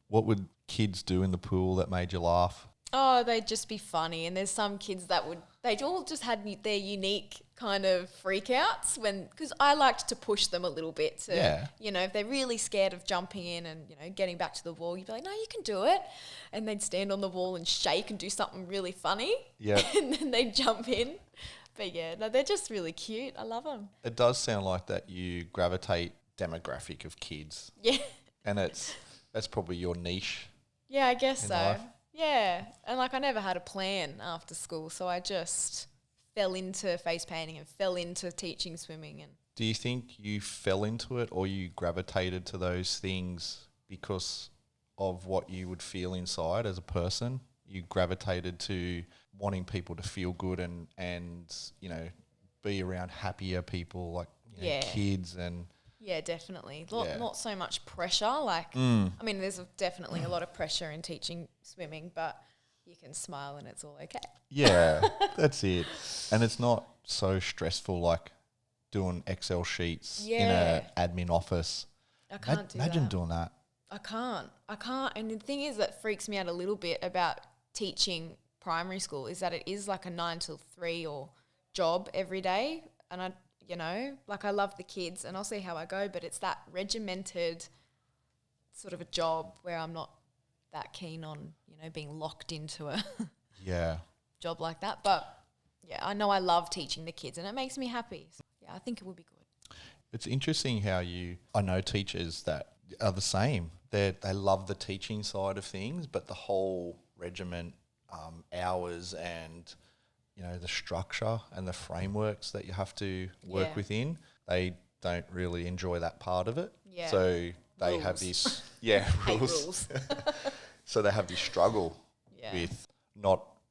What would kids do in the pool that made you laugh? Oh, they'd just be funny. And there's some kids they all just had their unique kind of freakouts because I liked to push them a little bit to, if they're really scared of jumping in and, getting back to the wall, you'd be like, "No, you can do it." And they'd stand on the wall and shake and do something really funny. Yeah. And then they'd jump in. But yeah, no, they're just really cute. I love them. It does sound like that you gravitate demographic of kids. Yeah. And that's probably your niche. Yeah, I guess so. Life. Yeah. And I never had a plan after school, so I just fell into face painting and fell into teaching swimming. And do you think you fell into it or you gravitated to those things because of what you would feel inside as a person? You gravitated to wanting people to feel good and be around happier people like kids and... Yeah, definitely. Not so much pressure. I mean, there's definitely a lot of pressure in teaching swimming, but you can smile and it's all okay. Yeah, that's it. And it's not so stressful like doing Excel sheets in Yeah. a admin office. I can't do Imagine that. doing that. I can't. And the thing is that freaks me out a little bit about teaching primary school is that it is like a 9 to 3 or job every day. And I, you know, like I love the kids and I'll see how I go, but it's that regimented sort of a job where I'm not that keen on, you know, being locked into a Yeah. job like that. But yeah, I know I love teaching the kids and it makes me happy. So, yeah, I think it would be good. It's interesting how I know teachers that are the same. They love the teaching side of things, but the whole regiment, hours and, you know, the structure and the frameworks that you have to work Yeah. within, they don't really enjoy that part of it. Yeah. So they Rules. have this, Hate rules. rules. So they have this struggle Yeah. with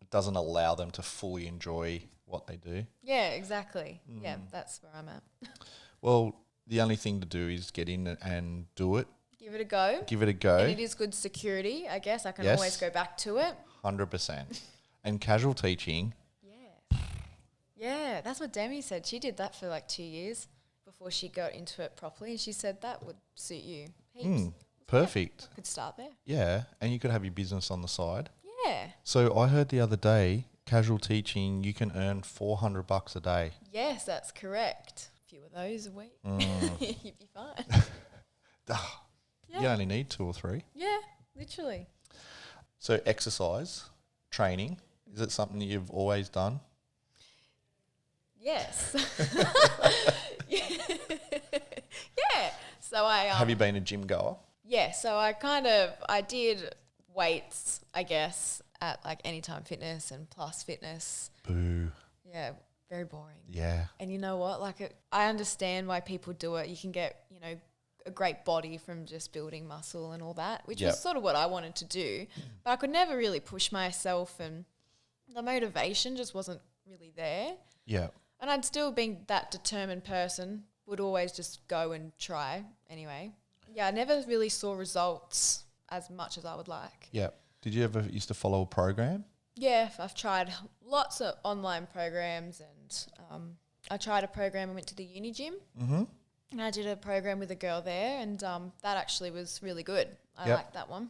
it doesn't allow them to fully enjoy what they do. Yeah, exactly. Yeah, that's where I'm at. Well, the only thing to do is get in and do it. Give it a go. Give it a go. And it is good security, I guess. I can Yes. always go back to it. 100%. And casual teaching, Yeah. Yeah, that's what Demi said. She did that for like 2 years before she got into it properly. And she said that would suit you heaps. perfect. Could start there. Yeah, and you could have your business on the side. Yeah. So I heard the other day, casual teaching, you can earn $400 a day. Yes, that's correct. A few of those a week. You'd be fine. You only need 2 or 3. Yeah, literally. So exercise, training, is it something that you've always done? Yes. Yeah. So I Have you been a gym goer? yeah, so I did weights, I guess, at like Anytime Fitness and Plus Fitness. Boo. Yeah, very boring. Yeah. And you know what? Like I understand why people do it. You can get, you know, a great body from just building muscle and all that, which Yep. was sort of what I wanted to do. But I could never really push myself and the motivation just wasn't really there. Yeah. And I'd still been that determined person, would always just go and try anyway. Yeah, I never really saw results as much as I would like. Yeah. Did you ever used to follow a program? Yeah, I've tried lots of online programs and I tried a program. I went to the uni gym and I did a program with a girl there and that actually was really good. I Yep. liked that one.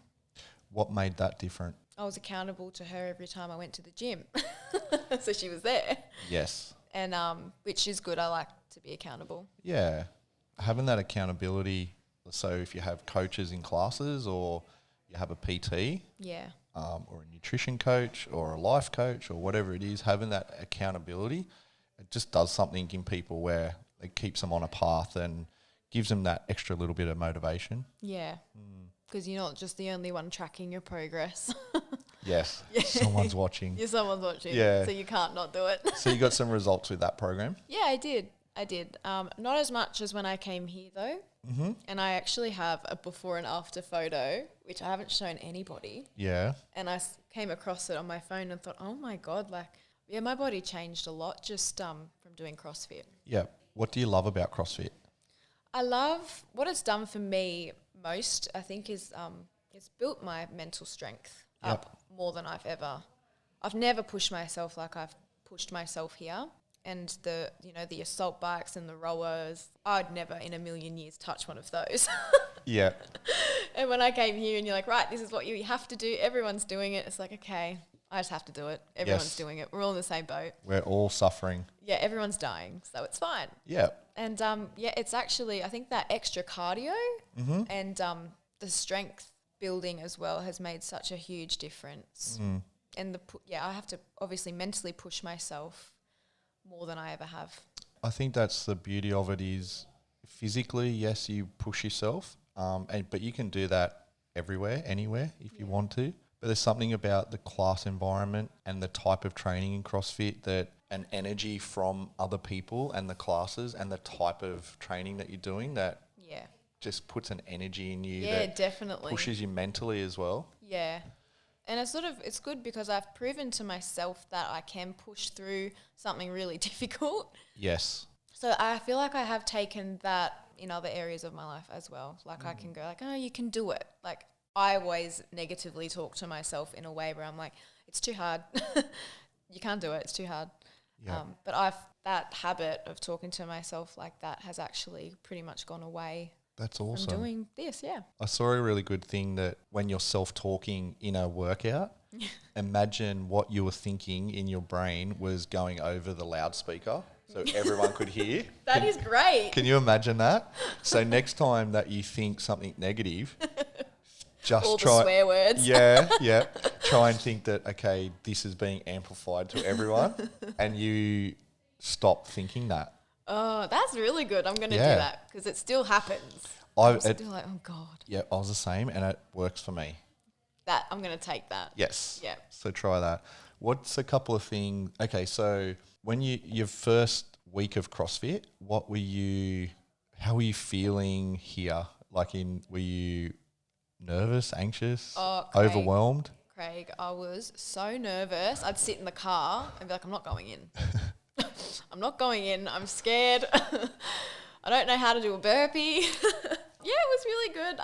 What made that different? I was accountable to her every time I went to the gym. So she was there. Yes. And which is good. I like to be accountable. Yeah. Having that accountability, so if you have coaches in classes or you have a PT Yeah. or a nutrition coach or a life coach or whatever it is, having that accountability, it just does something in people where it keeps them on a path and gives them that extra little bit of motivation. Yeah. Because you're not just the only one tracking your progress. Yes. Someone's watching. You're someone's watching. Yeah. So you can't not do it. So you got some results with that program? Yeah, I did. Not as much as when I came here though. Mm-hmm. And I actually have a before and after photo, which I haven't shown anybody. Yeah. And I came across it on my phone and thought, oh my God, like, yeah, my body changed a lot just from doing CrossFit. Yeah. What do you love about CrossFit? I love what it's done for me most, I think, is it's built my mental strength up more than I've never pushed myself like I've pushed myself here. And the assault bikes and the rowers, I'd never in a million years touch one of those. Yeah. And when I came here and you're like, right, this is what you have to do. Everyone's doing it. It's like, okay, I just have to do it. Everyone's doing it. We're all in the same boat. We're all suffering. Yeah, everyone's dying, so it's fine. Yeah. And it's actually, I think that extra cardio and the strength building as well has made such a huge difference. And I have to obviously mentally push myself more than I ever have. I think that's the beauty of it is physically, yes, you push yourself, but you can do that everywhere, anywhere if you want to. But there's something about the class environment and the type of training in CrossFit that an energy from other people and the classes and the type of training that you're doing that just puts an energy in you that definitely pushes you mentally as well. Yeah. And it's good because I've proven to myself that I can push through something really difficult. Yes. So I feel like I have taken that in other areas of my life as well. Like I can go like, oh, you can do it. Like I always negatively talk to myself in a way where I'm like, it's too hard. You can't do it. It's too hard. Yeah. But that habit of talking to myself like that has actually pretty much gone away That's from awesome. doing this, yeah. I saw a really good thing that when you're self-talking in a workout, imagine what you were thinking in your brain was going over the loudspeaker so everyone could hear. That is great. Can you imagine that? So next time that you think something negative, just All try. the swear words. Yeah. Try and think that, okay, this is being amplified to everyone, and you stop thinking that. Oh, that's really good. I'm going to do Yeah. that because it still happens. I'm still like, oh, God. Yeah, I was the same, and it works for me. I'm going to take that. Yes. Yeah. So try that. What's a couple of things? Okay, so when your first week of CrossFit, how were you feeling here? Were you nervous, anxious, Craig. overwhelmed? Craig, I was so nervous. I'd sit in the car and be like, I'm not going in. I'm not going in. I'm scared. I don't know how to do a burpee. Yeah, it was really good.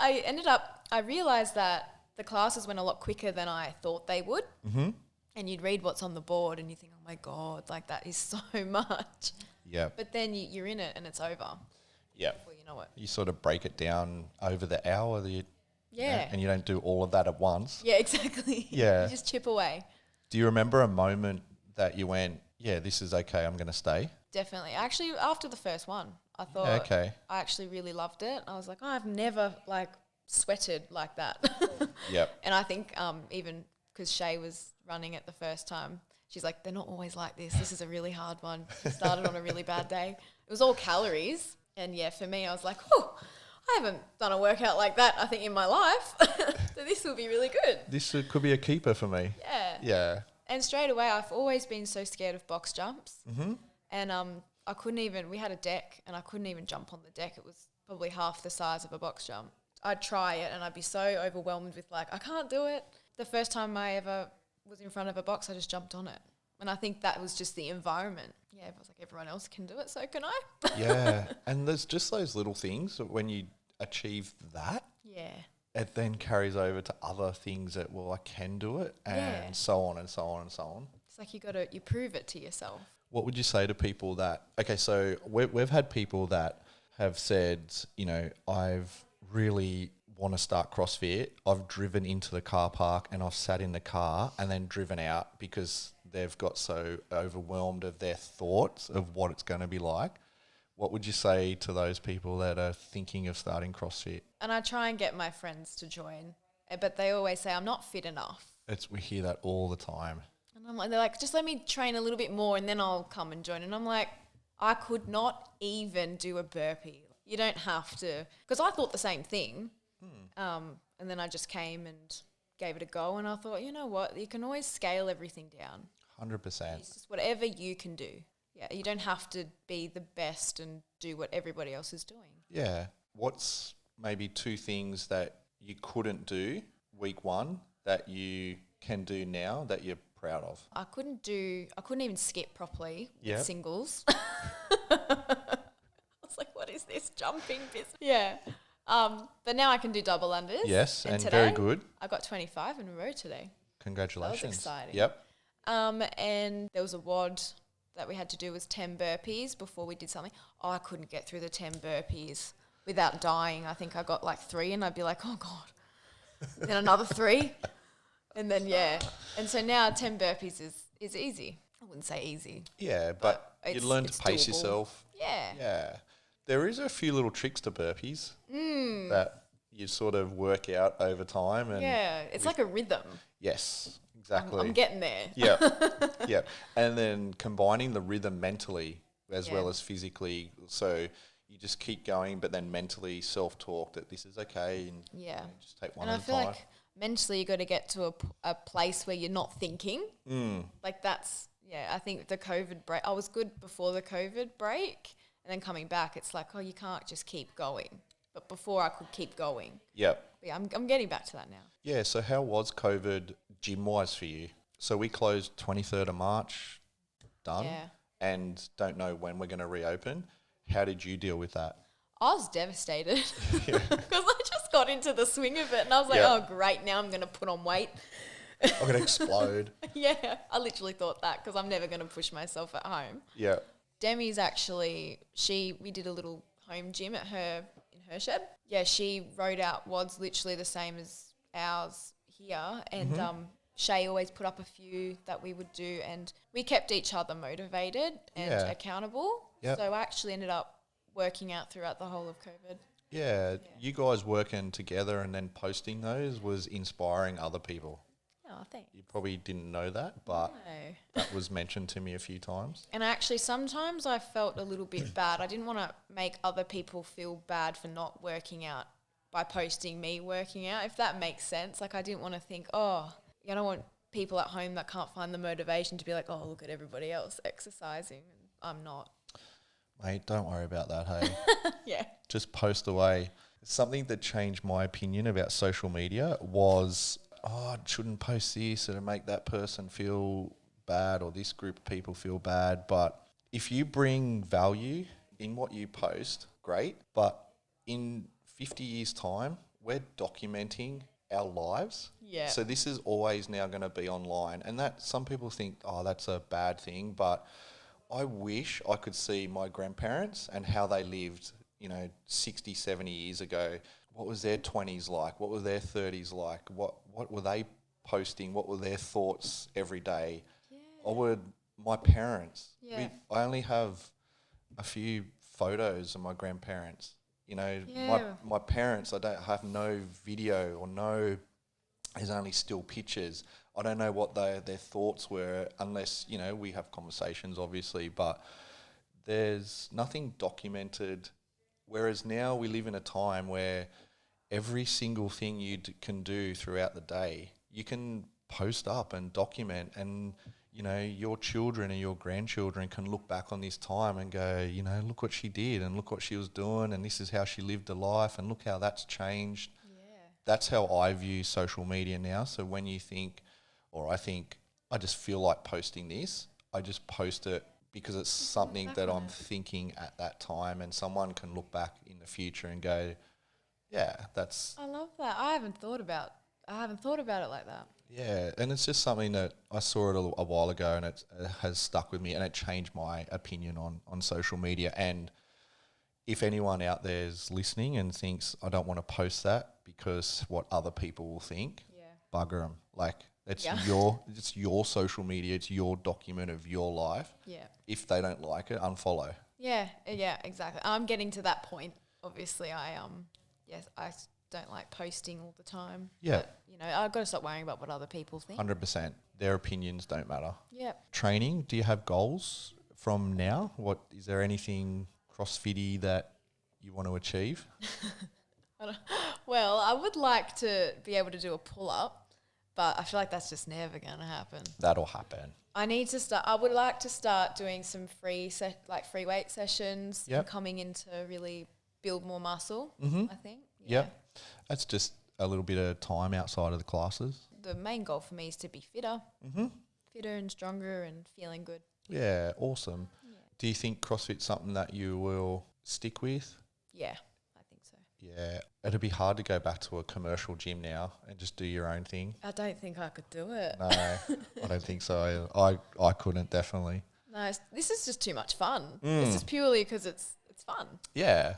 I realised that the classes went a lot quicker than I thought they would. Mm-hmm. And you'd read what's on the board and you think, oh my God, like that is so much. Yeah. But then you're in it and it's over. Yeah. Before you know it. You sort of break it down over the hour Yeah. and you don't do all of that at once. Yeah, exactly. Yeah. You just chip away. Do you remember a moment that you went, yeah, this is okay, I'm going to stay? Definitely. Actually, after the first one, I thought Okay. I actually really loved it. I was like, oh, I've never sweated like that. Yep. And I think even because Shay was running it the first time, she's like, they're not always like this. This is a really hard one. Started on a really bad day. It was all calories. And yeah, for me, I was like, oh, I haven't done a workout like that, I think, in my life. So this will be really good. This could be a keeper for me. Yeah. Yeah. And straight away, I've always been so scared of box jumps. Mm-hmm. And I couldn't even, we had a deck and I couldn't even jump on the deck. It was probably half the size of a box jump. I'd try it and I'd be so overwhelmed with I can't do it. The first time I ever was in front of a box, I just jumped on it. And I think that was just the environment. Yeah, I was like, everyone else can do it, so can I? Yeah. And there's just those little things that when you achieve that, Yeah. it then carries over to other things that, well, I can do it, and so on and so on and so on. It's like you prove it to yourself. What would you say to people that, okay, so we've had people that have said, I've really want to start CrossFit. I've driven into the car park and I've sat in the car and then driven out because they've got so overwhelmed of their thoughts of what it's going to be like. What would you say to those people that are thinking of starting CrossFit? And I try and get my friends to join, but they always say, I'm not fit enough. We hear that all the time. And I'm like, they're like, just let me train a little bit more and then I'll come and join. And I'm like, I could not even do a burpee. You don't have to, because I thought the same thing. And then I just came and gave it a go. And I thought, you know what, you can always scale everything down. 100%. It's just whatever you can do. Yeah, you don't have to be the best and do what everybody else is doing. Yeah. What's maybe 2 things that you couldn't do week 1 that you can do now that you're proud of? I couldn't even skip properly with singles. I was like, what is this jumping business? Yeah. But now I can do double unders. Yes, and today, very good. I got 25 in a row today. Congratulations. That was exciting. Yep. And there was a WOD that we had to do was 10 burpees before we did something. Oh, I couldn't get through the 10 burpees without dying. I think I got 3 and I'd be like, oh God. Then another 3. And then, And so now 10 burpees is easy. I wouldn't say easy. Yeah, but you learn to pace doable. yourself. Yeah. Yeah. There is a few little tricks to burpees that you sort of work out over time. And it's like a rhythm. Yes, exactly. I'm getting there. Yeah. Yeah. And then combining the rhythm mentally as well as physically. So you just keep going, but then mentally self-talk that this is okay. And just take one at a time. And I feel like mentally you got to get to a place where you're not thinking. That's, I think the COVID break, I was good before the COVID break. And then coming back, it's like, oh, you can't just keep going. But before I could keep going. Yep. But yeah, I'm getting back to that now. Yeah, so how was COVID gym-wise for you? So we closed 23rd of March, done, and don't know when we're going to reopen. How did you deal with that? I was devastated because I just got into the swing of it and I was like, oh, great, now I'm going to put on weight I'm going to explode. Yeah, I literally thought that because I'm never going to push myself at home. Yeah. Demi's actually, we did a little home gym in her shed. Yeah, she wrote out WODs literally the same as ours here, and Shay always put up a few that we would do, and we kept each other motivated and accountable. Yep. So I actually ended up working out throughout the whole of COVID. Yeah, you guys working together and then posting those was inspiring other people. Oh, thanks. You probably didn't know that, but No. that was mentioned to me a few times. And actually, sometimes I felt a little bit bad. I didn't want to make other people feel bad for not working out by posting me working out, if that makes sense. Like, I didn't want to think, I don't want people at home that can't find the motivation to be like, oh, look at everybody else exercising, and I'm not. Mate, don't worry about that, hey? Yeah. Just post away. Something that changed my opinion about social media was, I shouldn't post this, it'll make that person feel bad or this group of people feel bad. But if you bring value in what you post, great. But in 50 years' time, we're documenting our lives. Yeah. So this is always now going to be online. And that some people think, that's a bad thing. But I wish I could see my grandparents and how they lived, 60, 70 years ago. What was their 20s like? What were their 30s like? What were they posting? What were their thoughts every day? Yeah. My parents. Yeah. I only have a few photos of my grandparents. My parents, I don't have no video or there's only still pictures. I don't know what their thoughts were unless, we have conversations obviously, but there's nothing documented. Whereas now we live in a time where every single thing you can do throughout the day, you can post up and document, and, your children and your grandchildren can look back on this time and go, look what she did and look what she was doing and this is how she lived her life and look how that's changed. Yeah. That's how I view social media now. So when you think, or I think, I just feel like posting this, I just post it because it's something that I'm thinking at that time, and someone can look back in the future and go, yeah, that's... I love that. I haven't thought about it like that. Yeah, and it's just something that I saw it a while ago, and it has stuck with me, and it changed my opinion on social media. And if anyone out there is listening and thinks, I don't want to post that because what other people will think, bugger them. Like, it's your social media, it's your document of your life. Yeah. If they don't like it, unfollow. Yeah, exactly. I'm getting to that point. Obviously, I don't like posting all the time. Yeah. But, I've got to stop worrying about what other people think. 100%. Their opinions don't matter. Yeah. Training, do you have goals from now? Is there anything CrossFitty that you want to achieve? Well, I would like to be able to do a pull-up, but I feel like that's just never going to happen. That'll happen. I would like to start doing some free weight sessions and coming in to really build more muscle, I think. Yeah. That's just a little bit of time outside of the classes. The main goal for me is to be fitter, fitter and stronger and feeling good. Yeah, awesome. Yeah. Do you think CrossFit's something that you will stick with? Yeah, I think so. Yeah, it'd be hard to go back to a commercial gym now and just do your own thing. I don't think I could do it. No, I don't think so. I couldn't, definitely. No, this is just too much fun. This is purely because it's fun. Yeah.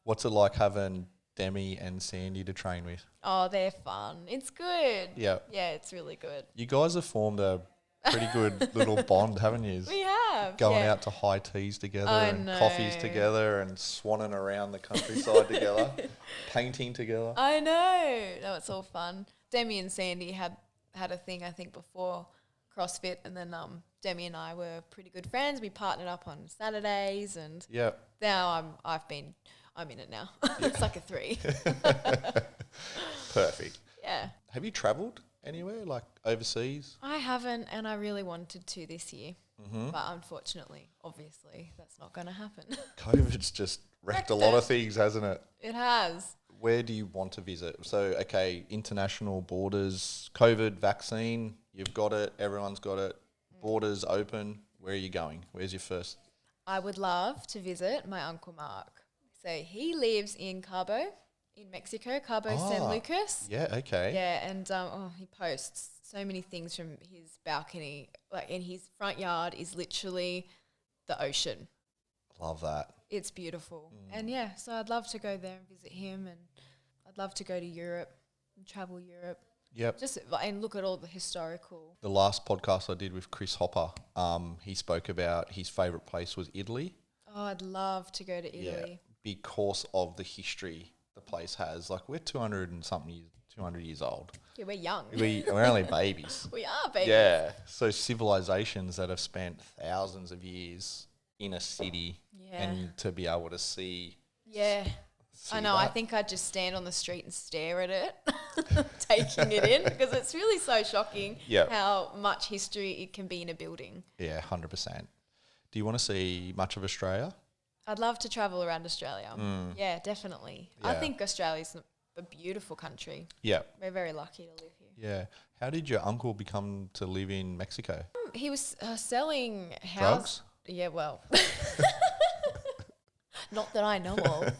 What's it like having Demi and Sandy to train with? Oh, they're fun. It's good. Yeah. Yeah, it's really good. You guys have formed a pretty good little bond, haven't you? We have. Going out to high teas together and coffees together and swanning around the countryside together, painting together. I know. No, it's all fun. Demi and Sandy had a thing, I think, before CrossFit, and then Demi and I were pretty good friends. We partnered up on Saturdays, and now I'm in it now. It's like a 3. Perfect. Yeah. Have you travelled anywhere, like overseas? I haven't, and I really wanted to this year. But unfortunately, obviously, that's not going to happen. COVID's just wrecked a lot of things, hasn't it? It has. Where do you want to visit? So, okay, international borders, COVID vaccine, you've got it, everyone's got it, borders open. Where are you going? Where's your first? I would love to visit my Uncle Mark. So he lives in Cabo, in Mexico, Cabo San Lucas. Yeah, okay. Yeah, and he posts so many things from his balcony. Like, in his front yard is literally the ocean. Love that. It's beautiful. And yeah, so I'd love to go there and visit him, and I'd love to go to Europe and travel Europe. Yep. Just and look at all the historical. The last podcast I did with Chris Hopper, he spoke about his favourite place was Italy. Oh, I'd love to go to Italy. Yeah, because of the history the place has. Like, we're 200 years old. Yeah, we're young. We're only babies. We are babies. Yeah. So civilizations that have spent thousands of years in a city, and to be able to see. Yeah. I know. That. I think I'd just stand on the street and stare at it, taking it in, because it's really so shocking how much history it can be in a building. Yeah, 100%. Do you want to see much of Australia? I'd love to travel around Australia. Yeah, definitely. Yeah. I think Australia's a beautiful country. Yeah. We're very lucky to live here. Yeah. How did your uncle become to live in Mexico? He was selling Drugs? Yeah, well. Not that I know of.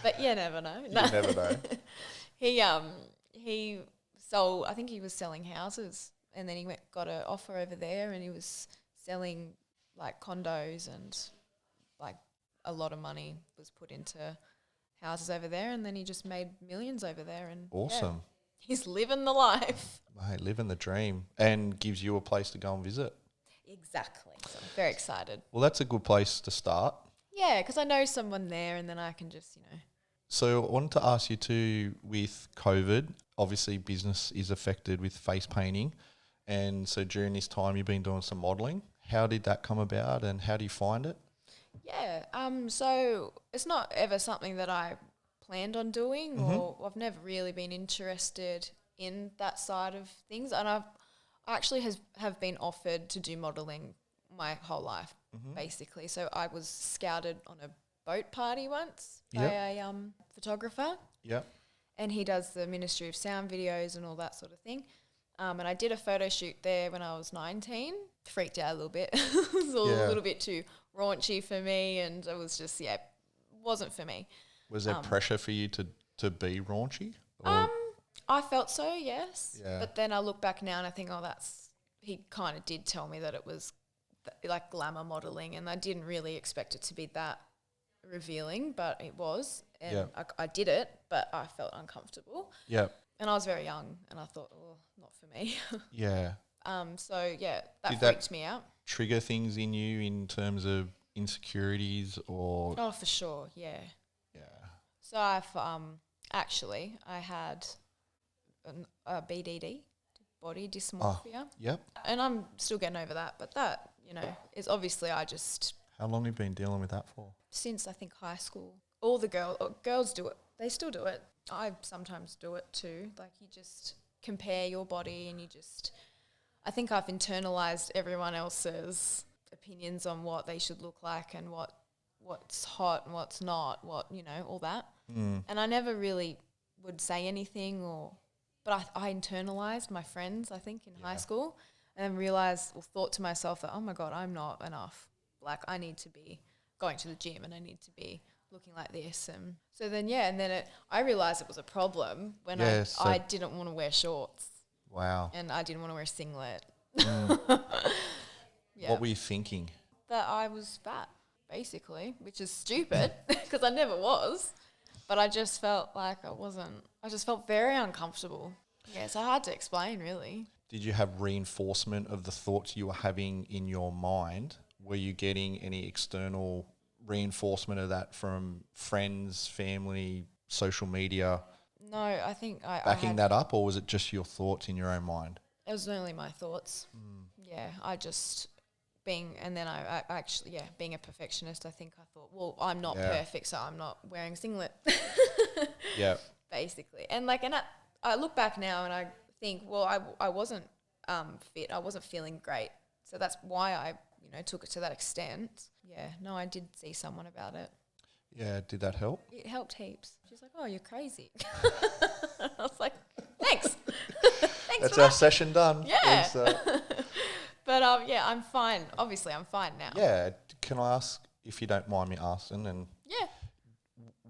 But you never know. You never know. He sold, I think he was selling houses, and then he got an offer over there, and he was selling like condos, and like a lot of money was put into houses over there, and then he just made millions over there. And awesome. He's living the life. Mate, living the dream, and gives you a place to go and visit. Exactly. So I'm very excited. Well, that's a good place to start. Yeah, because I know someone there, and then I can just, So I wanted to ask you too, with COVID, obviously business is affected with face painting. And so during this time you've been doing some modelling. How did that come about, and how do you find it? Yeah, so it's not ever something that I planned on doing, or I've never really been interested in that side of things. And I actually have been offered to do modelling my whole life, basically. So I was scouted on a boat party once by a photographer. Yep. And he does the Ministry of Sound videos and all that sort of thing. And I did a photo shoot there when I was 19. Freaked out a little bit. It was a little bit too raunchy for me, and it was just, wasn't for me. Was there pressure for you to be raunchy? I felt so, yes. Yeah. But then I look back now and I think, he kind of did tell me that it was like glamour modelling, and I didn't really expect it to be that revealing, but it was. And I did it, but I felt uncomfortable. Yeah. And I was very young, and I thought, not for me. Yeah. That freaked me out. Trigger things in you in terms of insecurities or? Oh, for sure, yeah. Yeah. So I had a BDD, body dysmorphia. Yep. And I'm still getting over that, but that, is obviously How long have you been dealing with that for? Since I think high school. All the girls do it. They still do it. I sometimes do it too. Like, you just compare your body, and I think I've internalized everyone else's opinions on what they should look like, and what's hot and what's not, all that. And I never really would say anything, but I internalized my friends, I think, in high school, and thought to myself that, oh my God, I'm not enough. Like, I need to be going to the gym, and I need to be looking like this. And so then, I realized it was a problem when I didn't want to wear shorts. Wow. And I didn't want to wear a singlet. What were you thinking? That I was fat, basically, which is stupid because I never was. But I just felt like I wasn't. I just felt very uncomfortable. Yeah, it's hard to explain, really. Did you have reinforcement of the thoughts you were having in your mind? Were you getting any external reinforcement of that from friends, family, social media? No, I think backing that up, or was it just your thoughts in your own mind? It was only my thoughts. Yeah, I just being a perfectionist. I think I thought, well, I'm not perfect, so I'm not wearing a singlet. Yeah. Basically, and I look back now and I think, well, I wasn't fit. I wasn't feeling great, so that's why I took it to that extent. Yeah, no, I did see someone about it. Yeah, did that help? It helped heaps. She's like, oh, you're crazy. I was like, thanks. That's our session done. Yeah. But I'm fine. Obviously, I'm fine now. Yeah. Can I ask, if you don't mind me asking, and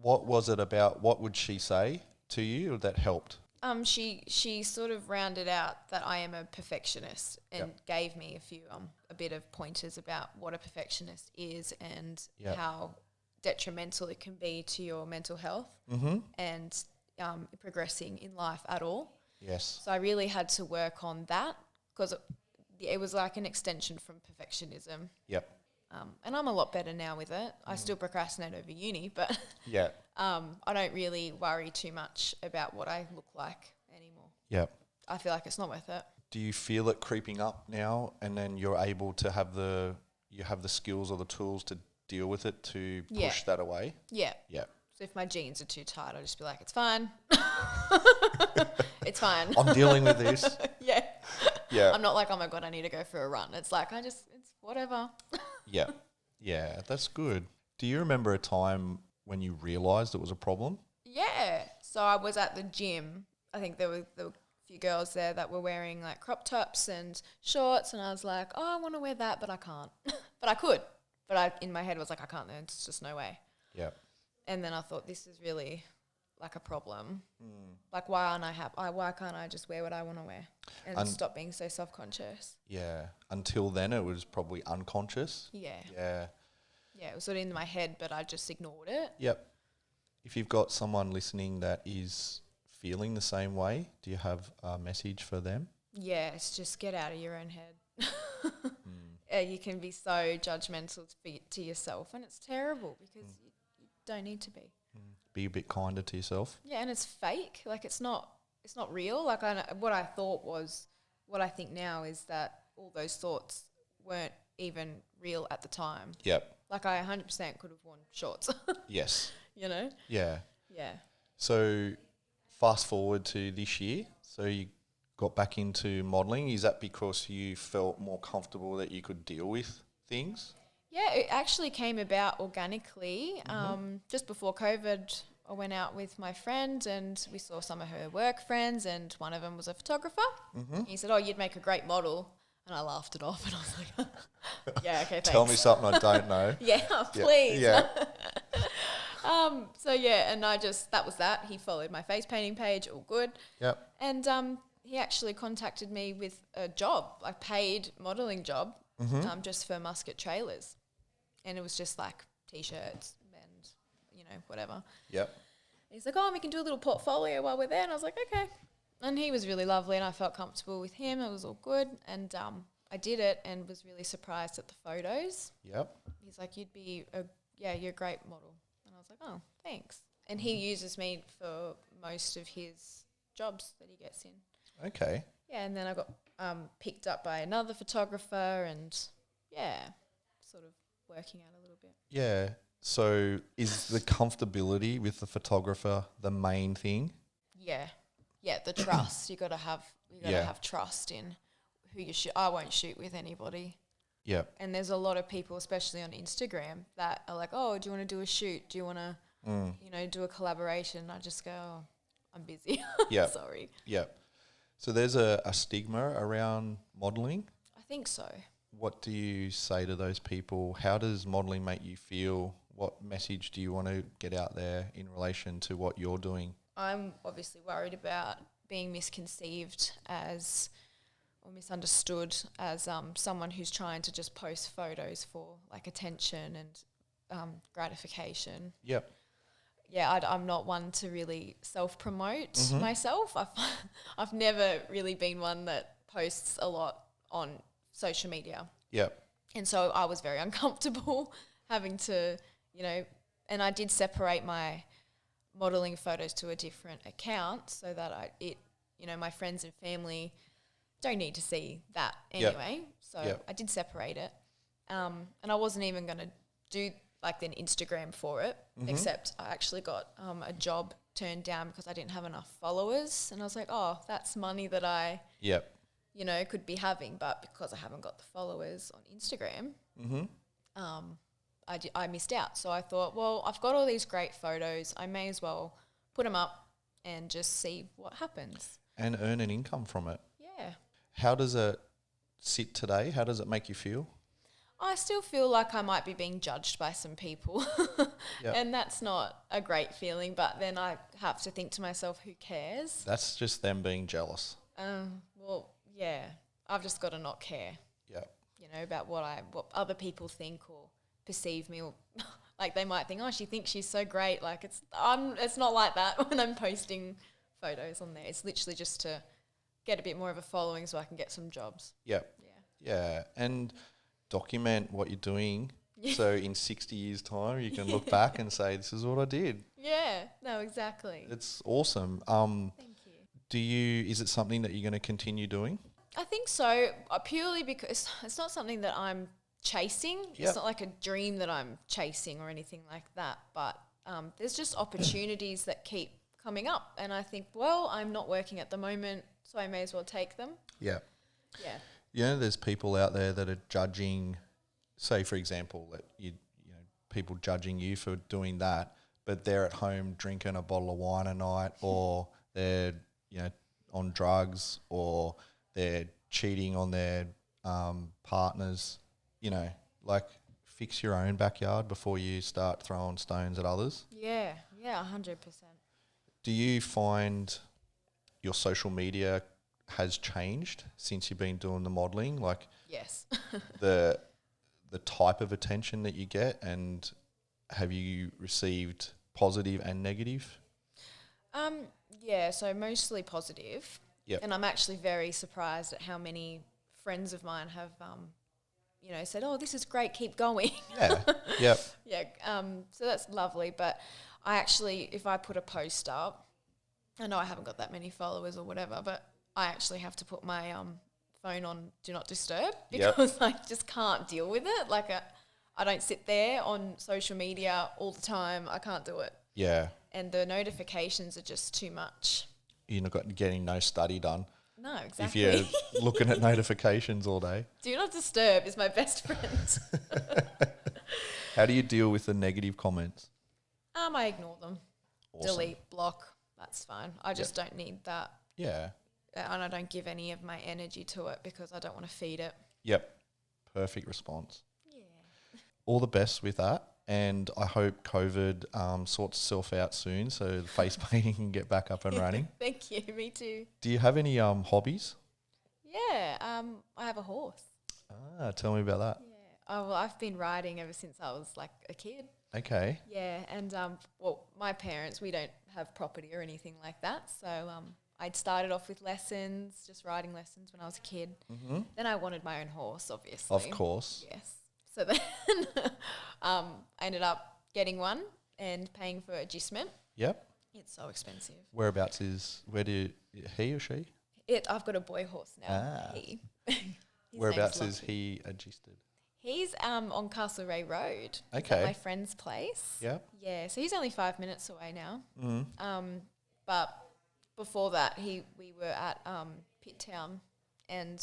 What was it about? What would she say to you that helped? She sort of rounded out that I am a perfectionist and gave me a bit of pointers about what a perfectionist is and how detrimental it can be to your mental health and progressing in life at all. Yes. So I really had to work on that because it was like an extension from perfectionism. Yep. And I'm a lot better now with it. I still procrastinate over uni, but I don't really worry too much about what I look like anymore. Yep. I feel like it's not worth it. Do you feel it creeping up now, and then you're able to have the skills or the tools to deal with it to push that away? Yeah. Yeah. So if my jeans are too tight, I'll just be like, it's fine. It's fine. I'm dealing with this. Yeah. Yeah. I'm not like, oh my God, I need to go for a run. It's like, it's whatever. Yeah. Yeah, that's good. Do you remember a time when you realised it was a problem? Yeah. So I was at the gym. I think there were a few girls there that were wearing like crop tops and shorts, and I was like, oh, I want to wear that, but I can't. But I could. But in my head was like, I can't. It's just no way. Yeah. And then I thought, this is really like a problem. Like, why can't I just wear what I want to wear and stop being so self-conscious? Yeah. Until then, it was probably unconscious. Yeah. Yeah. Yeah, it was sort of in my head, but I just ignored it. Yep. If you've got someone listening that is feeling the same way, do you have a message for them? Yeah, it's just get out of your own head. You can be so judgmental to yourself, and it's terrible because you don't need to be. Be a bit kinder to yourself. Yeah, and it's fake. Like, it's not real. Like, what I think now is that all those thoughts weren't even real at the time. Yep. Like, I 100% could have worn shorts. Yes. You know? Yeah. Yeah. So fast forward to this year. So you got back into modelling. Is that because you felt more comfortable that you could deal with things? Yeah, it actually came about organically. Just before COVID, I went out with my friend and we saw some of her work friends, and one of them was a photographer. He said, oh, you'd make a great model. And I laughed it off and I was like, yeah, okay, thanks. Tell me something I don't know. Yeah, please. Yeah. And that was that. He followed my face painting page, all good. Yep. And he actually contacted me with a job, a paid modelling job, just for Muscat trailers. And it was just like T-shirts and, whatever. Yep. And he's like, oh, we can do a little portfolio while we're there. And I was like, okay. And he was really lovely and I felt comfortable with him. It was all good. And I did it and was really surprised at the photos. Yep. He's like, you're a great model. And I was like, oh, thanks. And he uses me for most of his jobs that he gets in. Okay. Yeah, and then I got picked up by another photographer and, sort of working out a little bit. Yeah. So is the comfortability with the photographer the main thing? Yeah. Yeah, the trust. You got to have trust in who you shoot. I won't shoot with anybody. Yeah. And there's a lot of people, especially on Instagram, that are like, oh, do you want to do a shoot? Do you want to, do a collaboration? I just go, oh, I'm busy. Yeah. Sorry. Yeah. So there's a stigma around modelling. I think so. What do you say to those people? How does modelling make you feel? What message do you want to get out there in relation to what you're doing? I'm obviously worried about being misconceived or misunderstood as someone who's trying to just post photos for like attention and gratification. Yep. Yeah, I'm not one to really self-promote myself. I've never really been one that posts a lot on social media. Yep. And so I was very uncomfortable having to, and I did separate my modelling photos to a different account so that my friends and family don't need to see that anyway. So I did separate it. And I wasn't even going to do like an Instagram for it, except I actually got a job turned down because I didn't have enough followers. And I was like, oh, that's money that I, could be having. But because I haven't got the followers on Instagram, I missed out. So I thought, well, I've got all these great photos. I may as well put them up and just see what happens. And earn an income from it. Yeah. How does it sit today? How does it make you feel? I still feel like I might be being judged by some people. Yep. And that's not a great feeling, but then I have to think to myself, who cares? That's just them being jealous. Well, yeah, I've just got to not care, Yeah. about what other people think or perceive me, or like they might think, oh, she thinks she's so great. Like it's not like that when I'm posting photos on there. It's literally just to get a bit more of a following so I can get some jobs. Yeah. Yeah. Yeah. And document what you're doing. So in 60 years' time, you can look back and say, this is what I did. Yeah, no, exactly. It's awesome. Thank you. Is it something that you're going to continue doing? I think so, purely because it's not something that I'm chasing. Yep. It's not like a dream that I'm chasing or anything like that. But there's just opportunities that keep coming up. And I think, well, I'm not working at the moment, so I may as well take them. Yeah. Yeah. There's people out there that are judging, say, for example, that people judging you for doing that, but they're at home drinking a bottle of wine a night, or they're, on drugs, or they're cheating on their partners. Like, fix your own backyard before you start throwing stones at others. Yeah, 100%. Do you find your social media has changed since you've been doing the modelling? Like, Yes. the type of attention that you get, and have you received positive and negative? Yeah, so mostly positive. Yep. And I'm actually very surprised at how many friends of mine have, said, oh, this is great, keep going. Yeah. Yep. Yeah, so that's lovely. But I actually, if I put a post up, I know I haven't got that many followers or whatever, but I actually have to put my phone on Do Not Disturb because I just can't deal with it. Like, I don't sit there on social media all the time. I can't do it. Yeah. And the notifications are just too much. You're not getting no study done. No, exactly. If you're looking at notifications all day. Do Not Disturb is my best friend. How do you deal with the negative comments? I ignore them. Awesome. Delete, block. That's fine. I just don't need that. Yeah. And I don't give any of my energy to it because I don't want to feed it. Yep. Perfect response. Yeah. All the best with that. And I hope COVID sorts itself out soon so the face painting can get back up and running. Thank you. Me too. Do you have any hobbies? Yeah. I have a horse. Tell me about that. Yeah. Oh, well, I've been riding ever since I was like a kid. Okay. Yeah. And, my parents, we don't have property or anything like that. So I'd started off with lessons, just riding lessons when I was a kid. Mm-hmm. Then I wanted my own horse, obviously. Of course. Yes. So then I ended up getting one and paying for a Dysmorphia. Yep. It's so expensive. He or she? I've got a boy horse now. He. His Whereabouts name's is Lucky. he adjusted? He's on Castlereagh Road. Okay. At my friend's place. Yep. Yeah, so he's only 5 minutes away now. Mm. But before that, we were at Pitt Town, and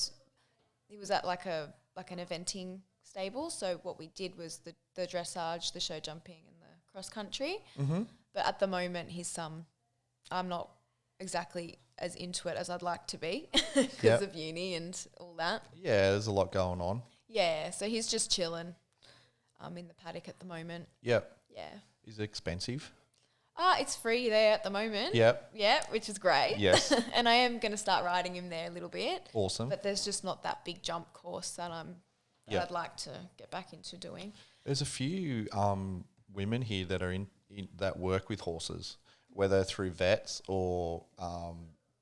he was at like an eventing stable. So what we did was the dressage, the show jumping, and the cross country. Mm-hmm. But at the moment, I'm not exactly as into it as I'd like to be because of uni and all that. Yeah, there's a lot going on. Yeah, so he's just chilling in the paddock at the moment. Yep. Yeah. Is it expensive? It's free there at the moment. Yep. Yeah, which is great. Yes. And I am going to start riding him there a little bit. Awesome. But there's just not that big jump course that I'd like to get back into doing. There's a few women here that are in that work with horses, whether through vets or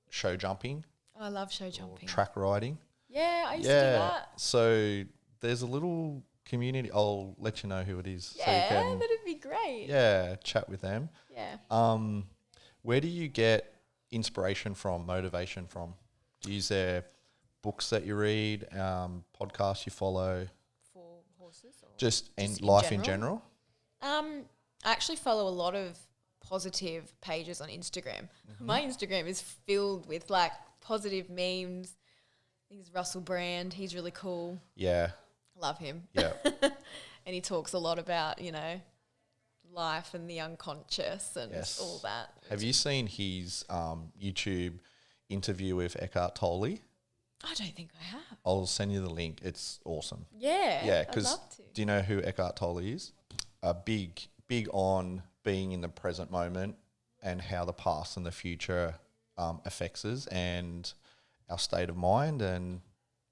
show jumping. I love show jumping. Or track riding. Yeah, I used to do that. So there's a little community. I'll let you know who it is. Yeah, so you can, that'd be great. Yeah, chat with them. Yeah. Where do you get inspiration from, motivation from? Do you use their books that you read, podcasts you follow? For horses? Or Just in life in general? I actually follow a lot of positive pages on Instagram. Mm-hmm. My Instagram is filled with like positive memes. I think it's Russell Brand. He's really cool. Yeah. Love him. Yeah. And he talks a lot about, life and the unconscious and all that. Have you seen his YouTube interview with Eckhart Tolle? I don't think I have. I'll send you the link. It's awesome. Yeah. Yeah, I'd because love to. do you know who Eckhart Tolle is? Big on being in the present moment and how the past and the future affects us and our state of mind and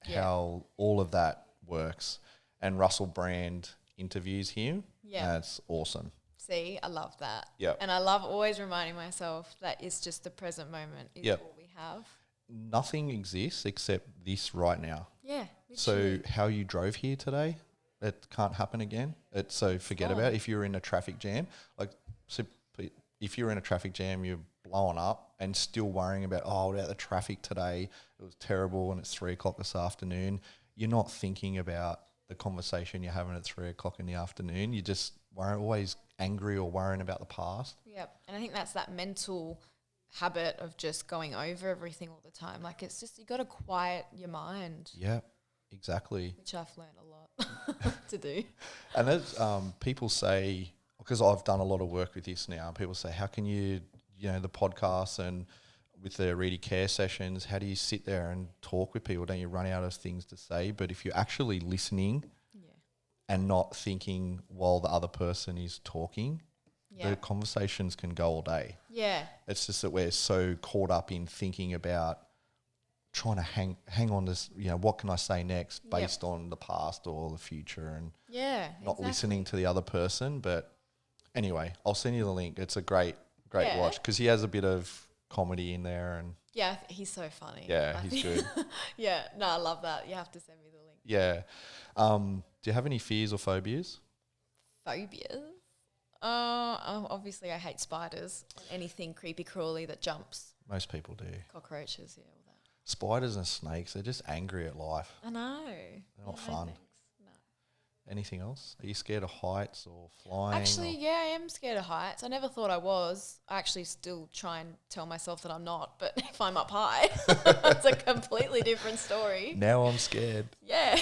how all of that works. And Russell Brand interviews him. Yeah. That's awesome. See, I love that. Yep. And I love always reminding myself that it's just the present moment is all we have. Nothing exists except this right now. Yeah. So literally. how you drove here today, it can't happen again. So forget about it. If you're in a traffic jam, if you're in a traffic jam, you're blowing up and still worrying about, about the traffic today. It was terrible and it's 3 o'clock this afternoon. You're not thinking about the conversation you're having at 3 o'clock in the afternoon. You just always angry or worrying about the past. Yep. And I think that's that mental habit of just going over everything all the time. Like it's just, you got to quiet your mind. Yeah, exactly. Which I've learned a lot to do. And as people say, because I've done a lot of work with this now, people say, how can you, the podcasts and with the Arete Care sessions, how do you sit there and talk with people? Don't you run out of things to say? But if you're actually listening and not thinking while the other person is talking, the conversations can go all day. Yeah. It's just that we're so caught up in thinking about trying to hang on this, what can I say next based on the past or the future and not listening to the other person. But anyway, I'll send you the link. It's a great watch because he has a bit of comedy in there. And yeah, he's so funny. Yeah, he's good. Yeah, no, I love that. You have to send me the link. Yeah. Do you have any fears or phobias? Phobias? Obviously I hate spiders. Anything creepy crawly that jumps. Most people do. Cockroaches, all that. Spiders and snakes, they're just angry at life. I know. They're not fun. No thanks. No. Anything else? Are you scared of heights or flying? Actually, I am scared of heights. I never thought I was. I actually still try and tell myself that I'm not, but if I'm up high, it's a completely different story. Now I'm scared. Yeah.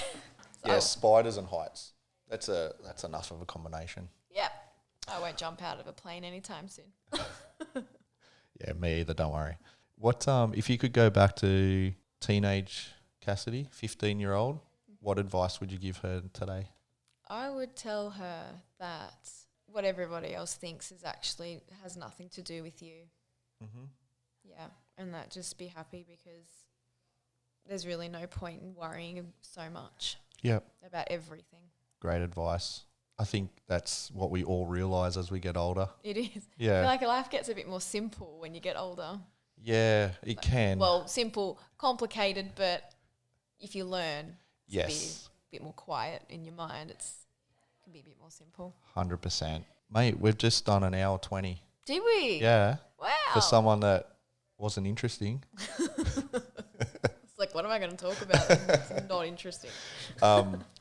Yeah, spiders and heights. That's enough of a combination. Yep. I won't jump out of a plane anytime soon. Yeah, me either, don't worry. What if you could go back to teenage Cassidy, 15-year-old, what advice would you give her today? I would tell her that what everybody else thinks has nothing to do with you. Mm-hmm. Yeah, and that just be happy because there's really no point in worrying so much about everything. Great advice. I think that's what we all realise as we get older. It is. Yeah. I feel like life gets a bit more simple when you get older. Yeah, it can. Well, simple, complicated, but if you learn to be a bit more quiet in your mind, it can be a bit more simple. 100%. Mate, we've just done an hour 20. Did we? Yeah. Wow. For someone that wasn't interesting. It's like, what am I going to talk about? It's not interesting.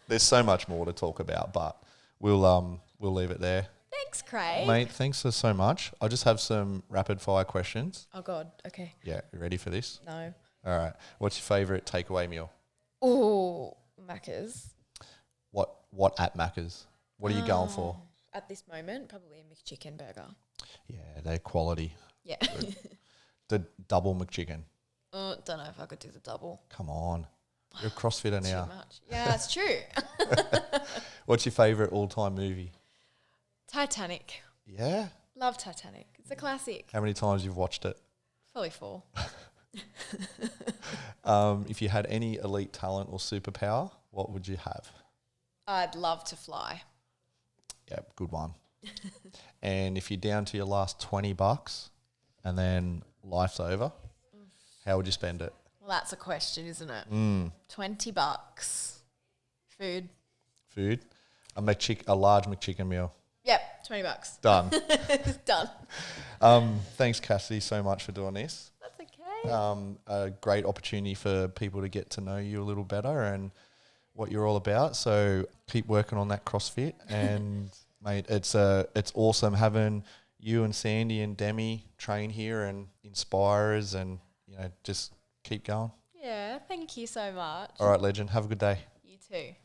There's so much more to talk about, but we'll leave it there. Thanks, Craig. Mate, thanks for so much. I just have some rapid fire questions. Oh, God. Okay. Yeah, you ready for this? No. All right. What's your favourite takeaway meal? Oh, Macca's. What at Macca's? What are you going for? At this moment, probably a McChicken burger. Yeah, they're quality. Yeah. The double McChicken. Don't know if I could do the double. Come on. You're a CrossFitter now. Too much. Yeah, that's true. What's your favourite all-time movie? Titanic. Yeah? Love Titanic. It's a classic. How many times you've watched it? Probably 4. If you had any elite talent or superpower, what would you have? I'd love to fly. Yeah, good one. And if you're down to your last $20 and then life's over, how would you spend it? Well, that's a question, isn't it? $20. Food. Food? A large McChicken meal. Yep, $20. Done. Done. Thanks, Cassidy, so much for doing this. That's okay. A great opportunity for people to get to know you a little better and what you're all about. So keep working on that CrossFit. And, mate, it's awesome having you and Sandy and Demi train here and inspire us and, just keep going. Yeah, thank you so much. All right, legend. Have a good day. You too.